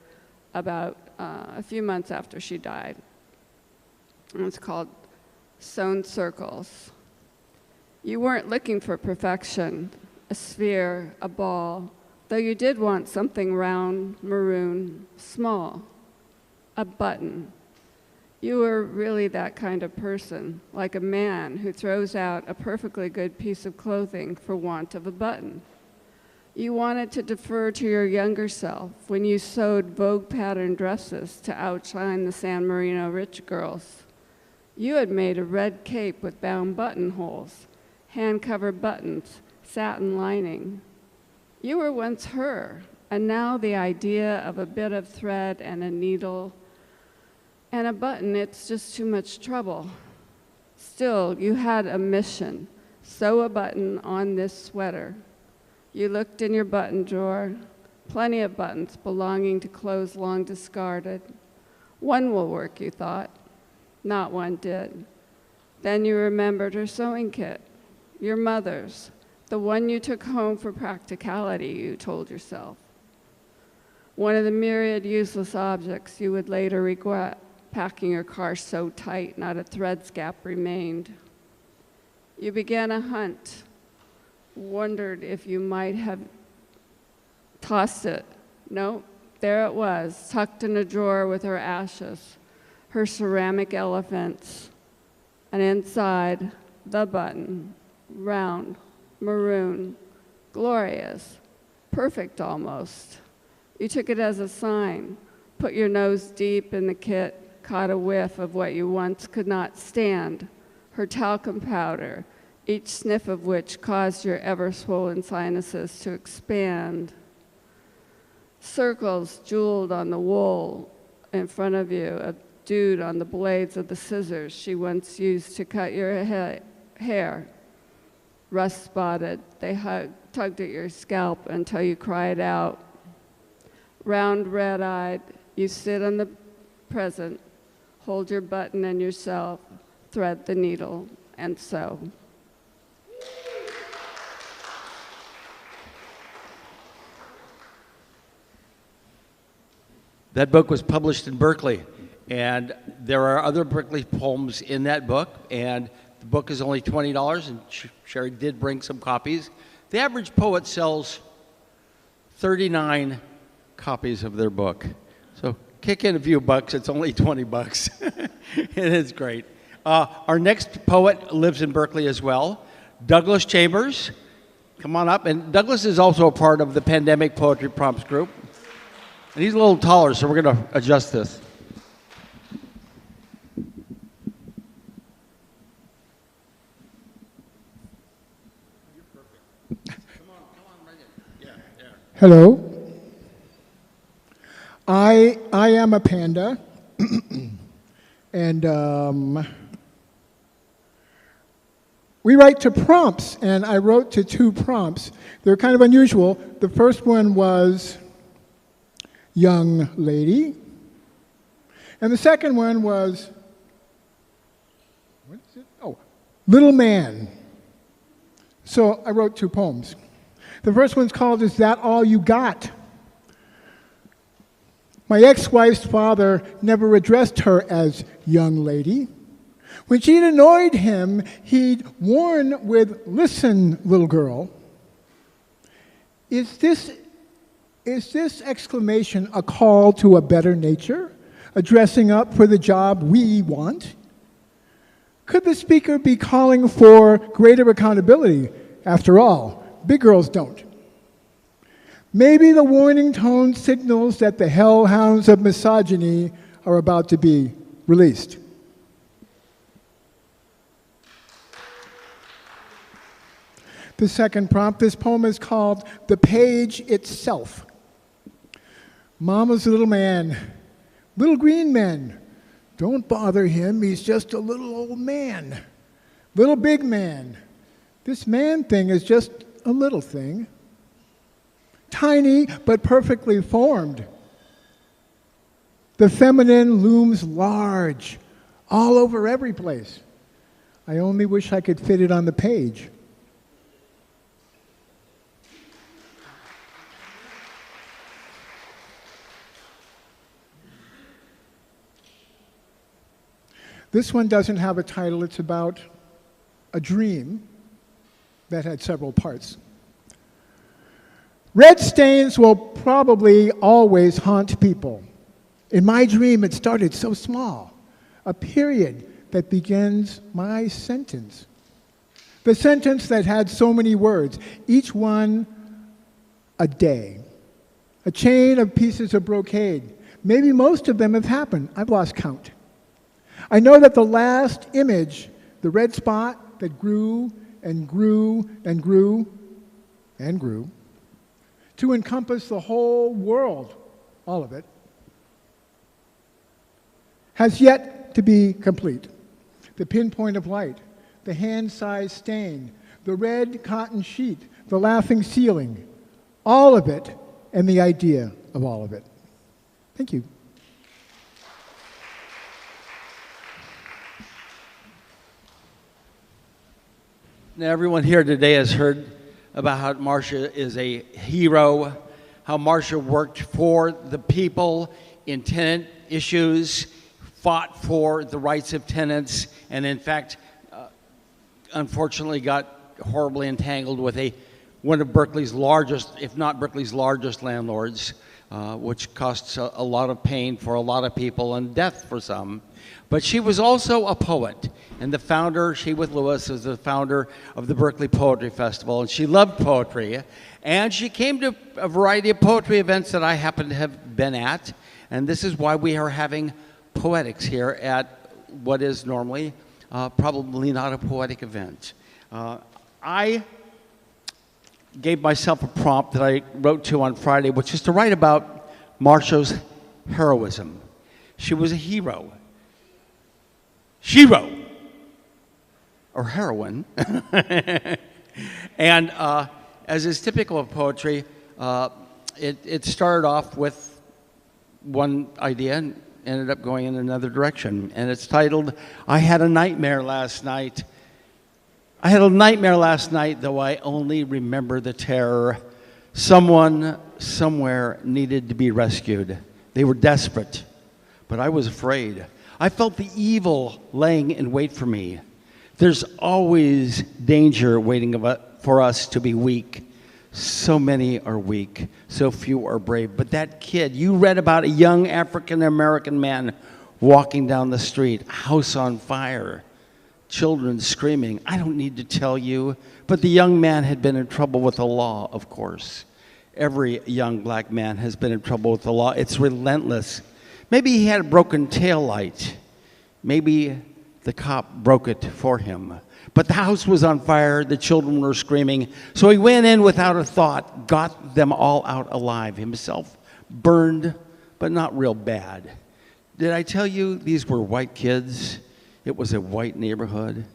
about a few months after she died. And it's called Sewn Circles. You weren't looking for perfection, a sphere, a ball, though you did want something round, maroon, small, a button. You were really that kind of person, like a man who throws out a perfectly good piece of clothing for want of a button. You wanted to defer to your younger self when you sewed Vogue pattern dresses to outshine the San Marino rich girls. You had made a red cape with bound buttonholes, hand-covered buttons, satin lining. You were once her, and now the idea of a bit of thread and a needle and a button, it's just too much trouble. Still, you had a mission, sew a button on this sweater. You looked in your button drawer, plenty of buttons belonging to clothes long discarded. One will work, you thought. Not one did. Then you remembered her sewing kit, your mother's, the one you took home for practicality, you told yourself. One of the myriad useless objects you would later regret, packing your car so tight not a thread's gap remained. You began a hunt, wondered if you might have tossed it. No, there it was, tucked in a drawer with her ashes, her ceramic elephants, and inside, the button, round, maroon, glorious, perfect almost. You took it as a sign, put your nose deep in the kit, caught a whiff of what you once could not stand, her talcum powder, each sniff of which caused your ever-swollen sinuses to expand. Circles jeweled on the wool in front of you, a dude on the blades of the scissors she once used to cut your hair. Rust-spotted, they tugged at your scalp until you cried out. Round, red-eyed, you sit on the present, hold your button and yourself, thread the needle, and sew. That book was published in Berkeley, and there are other Berkeley poems in that book, and the book is only $20, and Sherry did bring some copies. The average poet sells 39 copies of their book. So kick in a few bucks, it's only 20 bucks. It is great. Our next poet lives in Berkeley as well, Douglas Chambers. Come on up. And Douglas is also a part of the Pandemic Poetry Prompts group. And he's a little taller, so we're going to adjust this. Hello. I am a panda, and We write to prompts, and I wrote to 2 prompts. They're kind of unusual. The first one was young lady, and the second one was, what is it? Oh, little man. So I wrote 2 poems. The first one's called Is That All You Got? My ex-wife's father never addressed her as young lady. When she'd annoyed him, he'd warn with, listen, little girl. Is this exclamation a call to a better nature, a dressing up for the job we want? Could the speaker be calling for greater accountability? After all, big girls don't. Maybe the warning tone signals that the hellhounds of misogyny are about to be released. The second prompt, this poem is called The Page Itself. Mama's little man, little green man. Don't bother him, he's just a little old man. Little big man. This man thing is just a little thing. Tiny but perfectly formed. The feminine looms large, all over every place. I only wish I could fit it on the page. This one doesn't have a title. It's about a dream that had several parts. Red stains will probably always haunt people. In my dream, it started so small, a period that begins my sentence. The sentence that had so many words, each one a day. A chain of pieces of brocade. Maybe most of them have happened. I've lost count. I know that the last image, the red spot that grew and grew and grew and grew, to encompass the whole world, all of it, has yet to be complete. The pinpoint of light, the hand-sized stain, the red cotton sheet, the laughing ceiling, all of it, and the idea of all of it. Thank you. Now, everyone here today has heard about how Marcia is a hero, how Marcia worked for the people in tenant issues, fought for the rights of tenants, and in fact, unfortunately got horribly entangled with one of Berkeley's largest, if not Berkeley's largest landlords, which costs a lot of pain for a lot of people and death for some. But she was also a poet, and the founder, she with Lewis, is the founder of the Berkeley Poetry Festival, and she loved poetry, and she came to a variety of poetry events that I happen to have been at, and this is why we are having poetics here at what is normally probably not a poetic event. I gave myself a prompt that I wrote to on Friday, which is to write about Marcia's heroism. She was a hero. Shero, or heroine. And as is typical of poetry, it started off with one idea and ended up going in another direction. And it's titled, I Had a Nightmare Last Night. I had a nightmare last night, though I only remember the terror. Someone, somewhere, needed to be rescued. They were desperate, but I was afraid. I felt the evil laying in wait for me. There's always danger waiting for us to be weak. So many are weak, so few are brave. But that kid, you read about a young African-American man walking down the street, house on fire, children screaming. I don't need to tell you, but the young man had been in trouble with the law, of course. Every young black man has been in trouble with the law. It's relentless. Maybe he had a broken taillight. Maybe the cop broke it for him. But the house was on fire, the children were screaming, so he went in without a thought, got them all out alive, himself burned, but not real bad. Did I tell you these were white kids? It was a white neighborhood.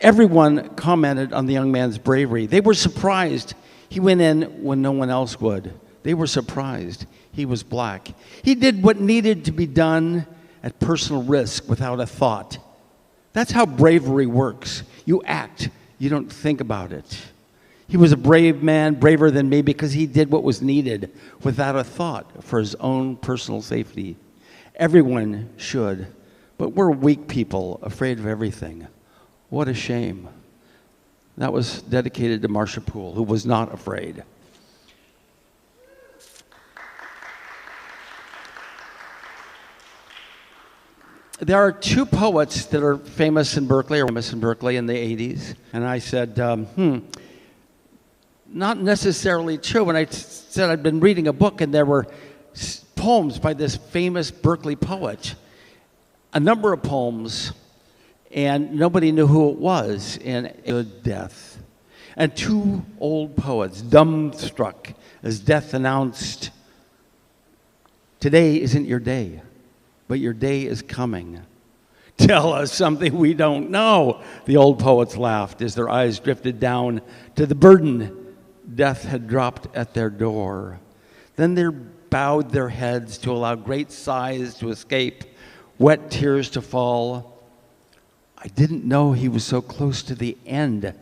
Everyone commented on the young man's bravery. They were surprised he went in when no one else would. They were surprised he was black. He did what needed to be done at personal risk without a thought. That's how bravery works. You act, you don't think about it. He was a brave man, braver than me, because he did what was needed without a thought for his own personal safety. Everyone should, but we're weak people, afraid of everything. What a shame. That was dedicated to Marcia Poole, who was not afraid. There are two poets that are famous in Berkeley in the 80s. And I said, not necessarily true. And I said I'd been reading a book and there were poems by this famous Berkeley poet. A number of poems, and nobody knew who it was. And it was death. And two old poets, dumbstruck as death announced, "Today isn't your day, but your day is coming. Tell us something we don't know." The old poets laughed as their eyes drifted down to the burden death had dropped at their door. Then they bowed their heads to allow great sighs to escape, wet tears to fall. "I didn't know he was so close to the end,"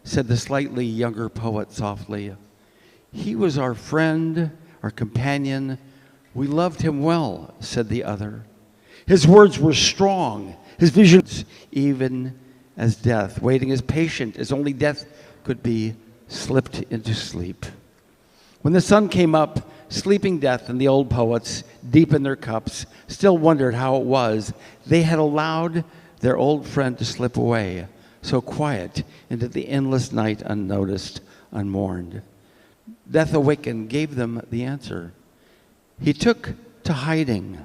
said the slightly younger poet softly. "He was our friend, our companion. We loved him well," said the other. His words were strong, his visions, even as death, waiting as patient as only death could be, slipped into sleep. When the sun came up, sleeping death and the old poets, deep in their cups, still wondered how it was they had allowed their old friend to slip away, so quiet, into the endless night, unnoticed, unmourned. Death awakened, gave them the answer. He took to hiding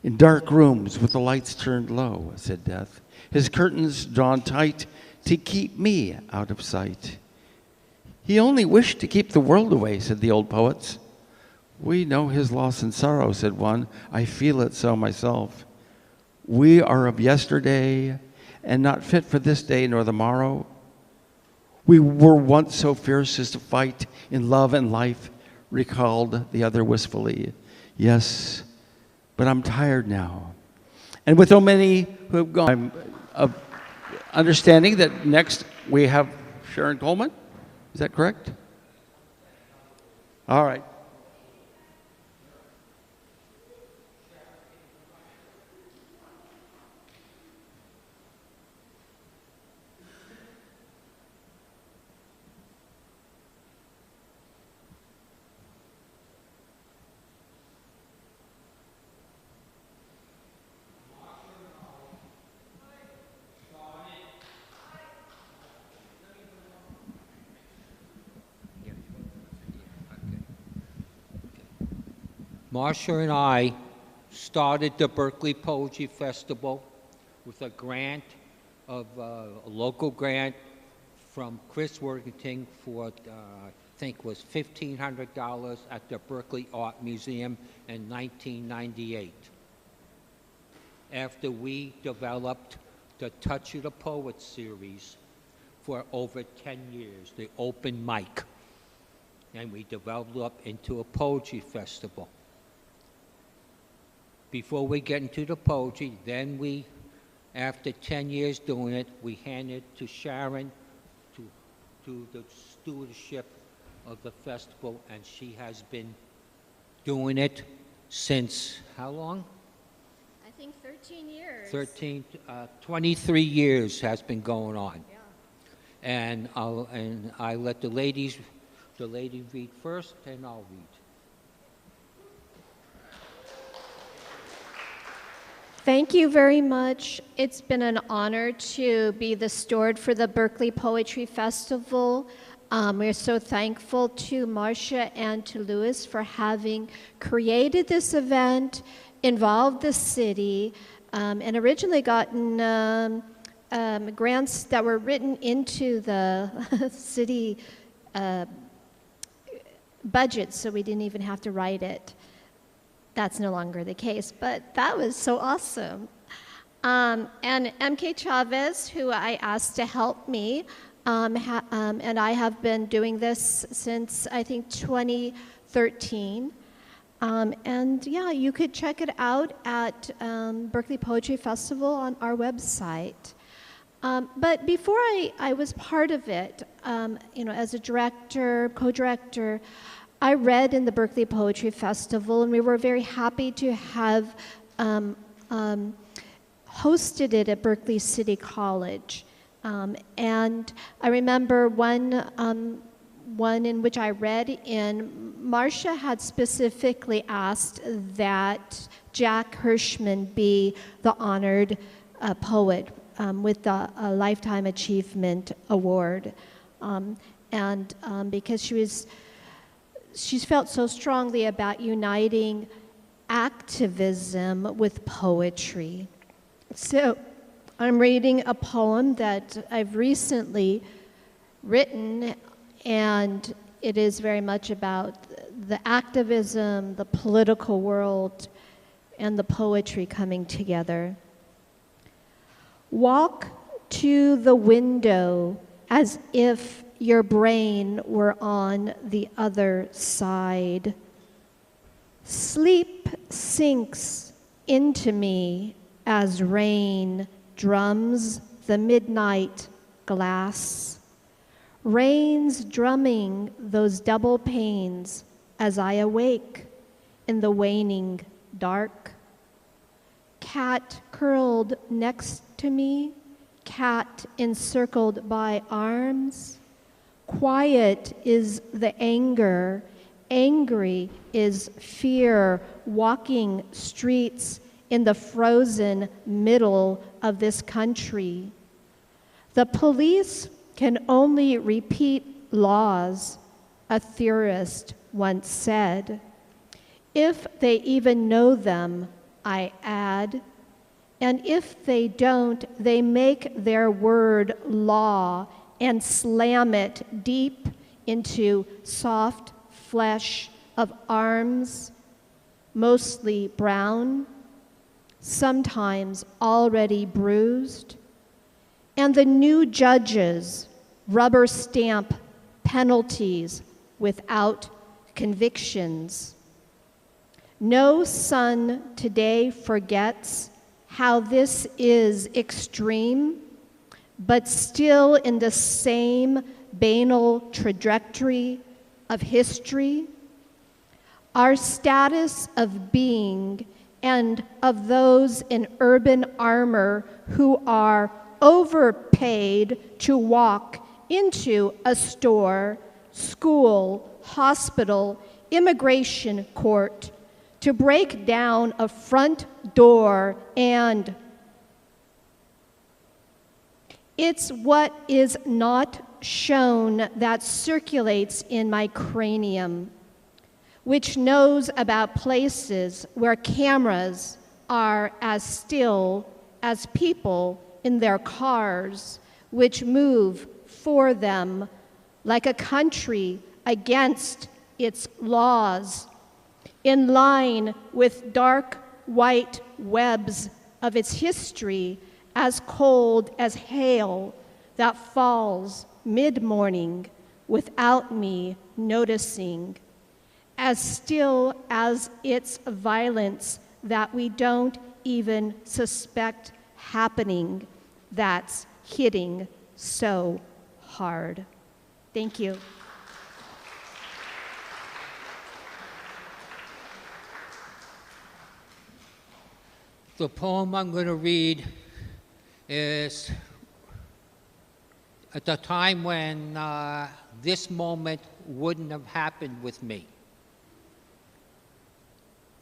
in dark rooms with the lights turned low, said Death, his curtains drawn tight to keep me out of sight. He only wished to keep the world away, said the old poets. We know his loss and sorrow, said one. I feel it so myself. We are of yesterday and not fit for this day nor the morrow. We were once so fierce as to fight in love and life, recalled the other wistfully. Yes, but I'm tired now. And with so many who have gone, I'm understanding that next we have Sharon Coleman. Is that correct? All right. Marcia and I started the Berkeley Poetry Festival with a grant of a local grant from Chris Worthington for, I think was $1,500 at the Berkeley Art Museum in 1998. After we developed the Touch of the Poet series for over 10 years, the open mic, and we developed into a poetry festival. Before we get into the poetry, then we, after 10 years doing it, we handed to Sharon to do the stewardship of the festival, and she has been doing it since how long? I think 13 years. 23 years has been going on. Yeah. And I let the lady read first, and I'll read. Thank you very much. It's been an honor to be the steward for the Berkeley Poetry Festival. We're so thankful to Marcia and to Louis for having created this event, involved the city, and originally gotten grants that were written into the city budget, so we didn't even have to write it. That's no longer the case, but that was so awesome. And MK Chavez, who I asked to help me, and I have been doing this since, I think, 2013. And yeah, you could check it out at Berkeley Poetry Festival on our website. But before I was part of it, as a director, co-director, I read in the Berkeley Poetry Festival, and we were very happy to have hosted it at Berkeley City College. And I remember one in which I read in, Marcia had specifically asked that Jack Hirschman be the honored poet with the Lifetime Achievement Award. Because she's felt so strongly about uniting activism with poetry. So I'm reading a poem that I've recently written, and it is very much about the activism, the political world, and the poetry coming together. Walk to the window as if your brain were on the other side. Sleep sinks into me as rain drums the midnight glass. Rain's drumming those double panes as I awake in the waning dark. Cat curled next to me, cat encircled by arms. Quiet is the anger, angry is fear, walking streets in the frozen middle of this country. The police can only repeat laws, a theorist once said. If they even know them, I add, and if they don't, they make their word law and slam it deep into soft flesh of arms, mostly brown, sometimes already bruised. And the new judges rubber stamp penalties without convictions. No son today forgets how this is extreme, but still in the same banal trajectory of history. Our status of being and of those in urban armor who are overpaid to walk into a store, school, hospital, immigration court, to break down a front door, and it's what is not shown that circulates in my cranium, which knows about places where cameras are as still as people in their cars, which move for them like a country against its laws, in line with dark white webs of its history, as cold as hail that falls mid-morning without me noticing, as still as its violence that we don't even suspect happening, that's hitting so hard. Thank you. The poem I'm going to read is at the time when this moment wouldn't have happened with me.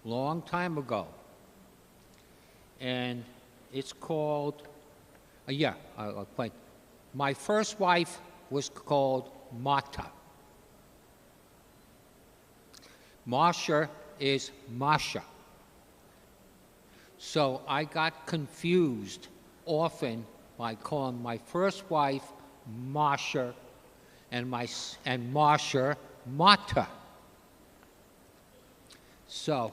Long time ago. And it's called, I'll point. My first wife was called Mata. Marcia is Masha. So I got confused often by calling my first wife Marcia and Marcia Mata. So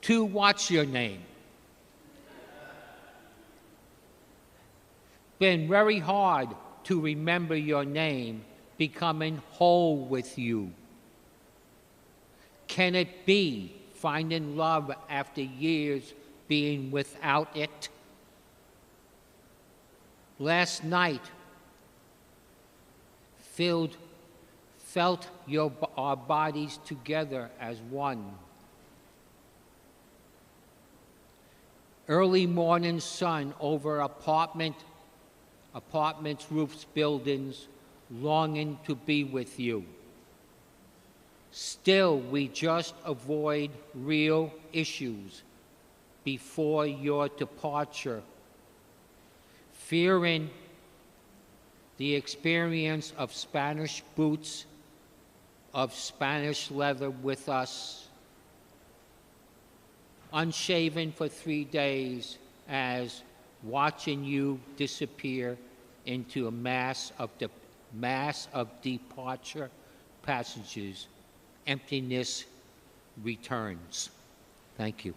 to what's your name? been very hard to remember your name, becoming whole with you. Can it be finding love after years being without it? Last night, felt our bodies together as one. Early morning sun over apartments, roofs, buildings, longing to be with you. Still, we just avoid real issues before your departure, fearing the experience of Spanish boots, of Spanish leather with us, unshaven for 3 days, as watching you disappear into a mass of departure passages, emptiness returns. Thank you.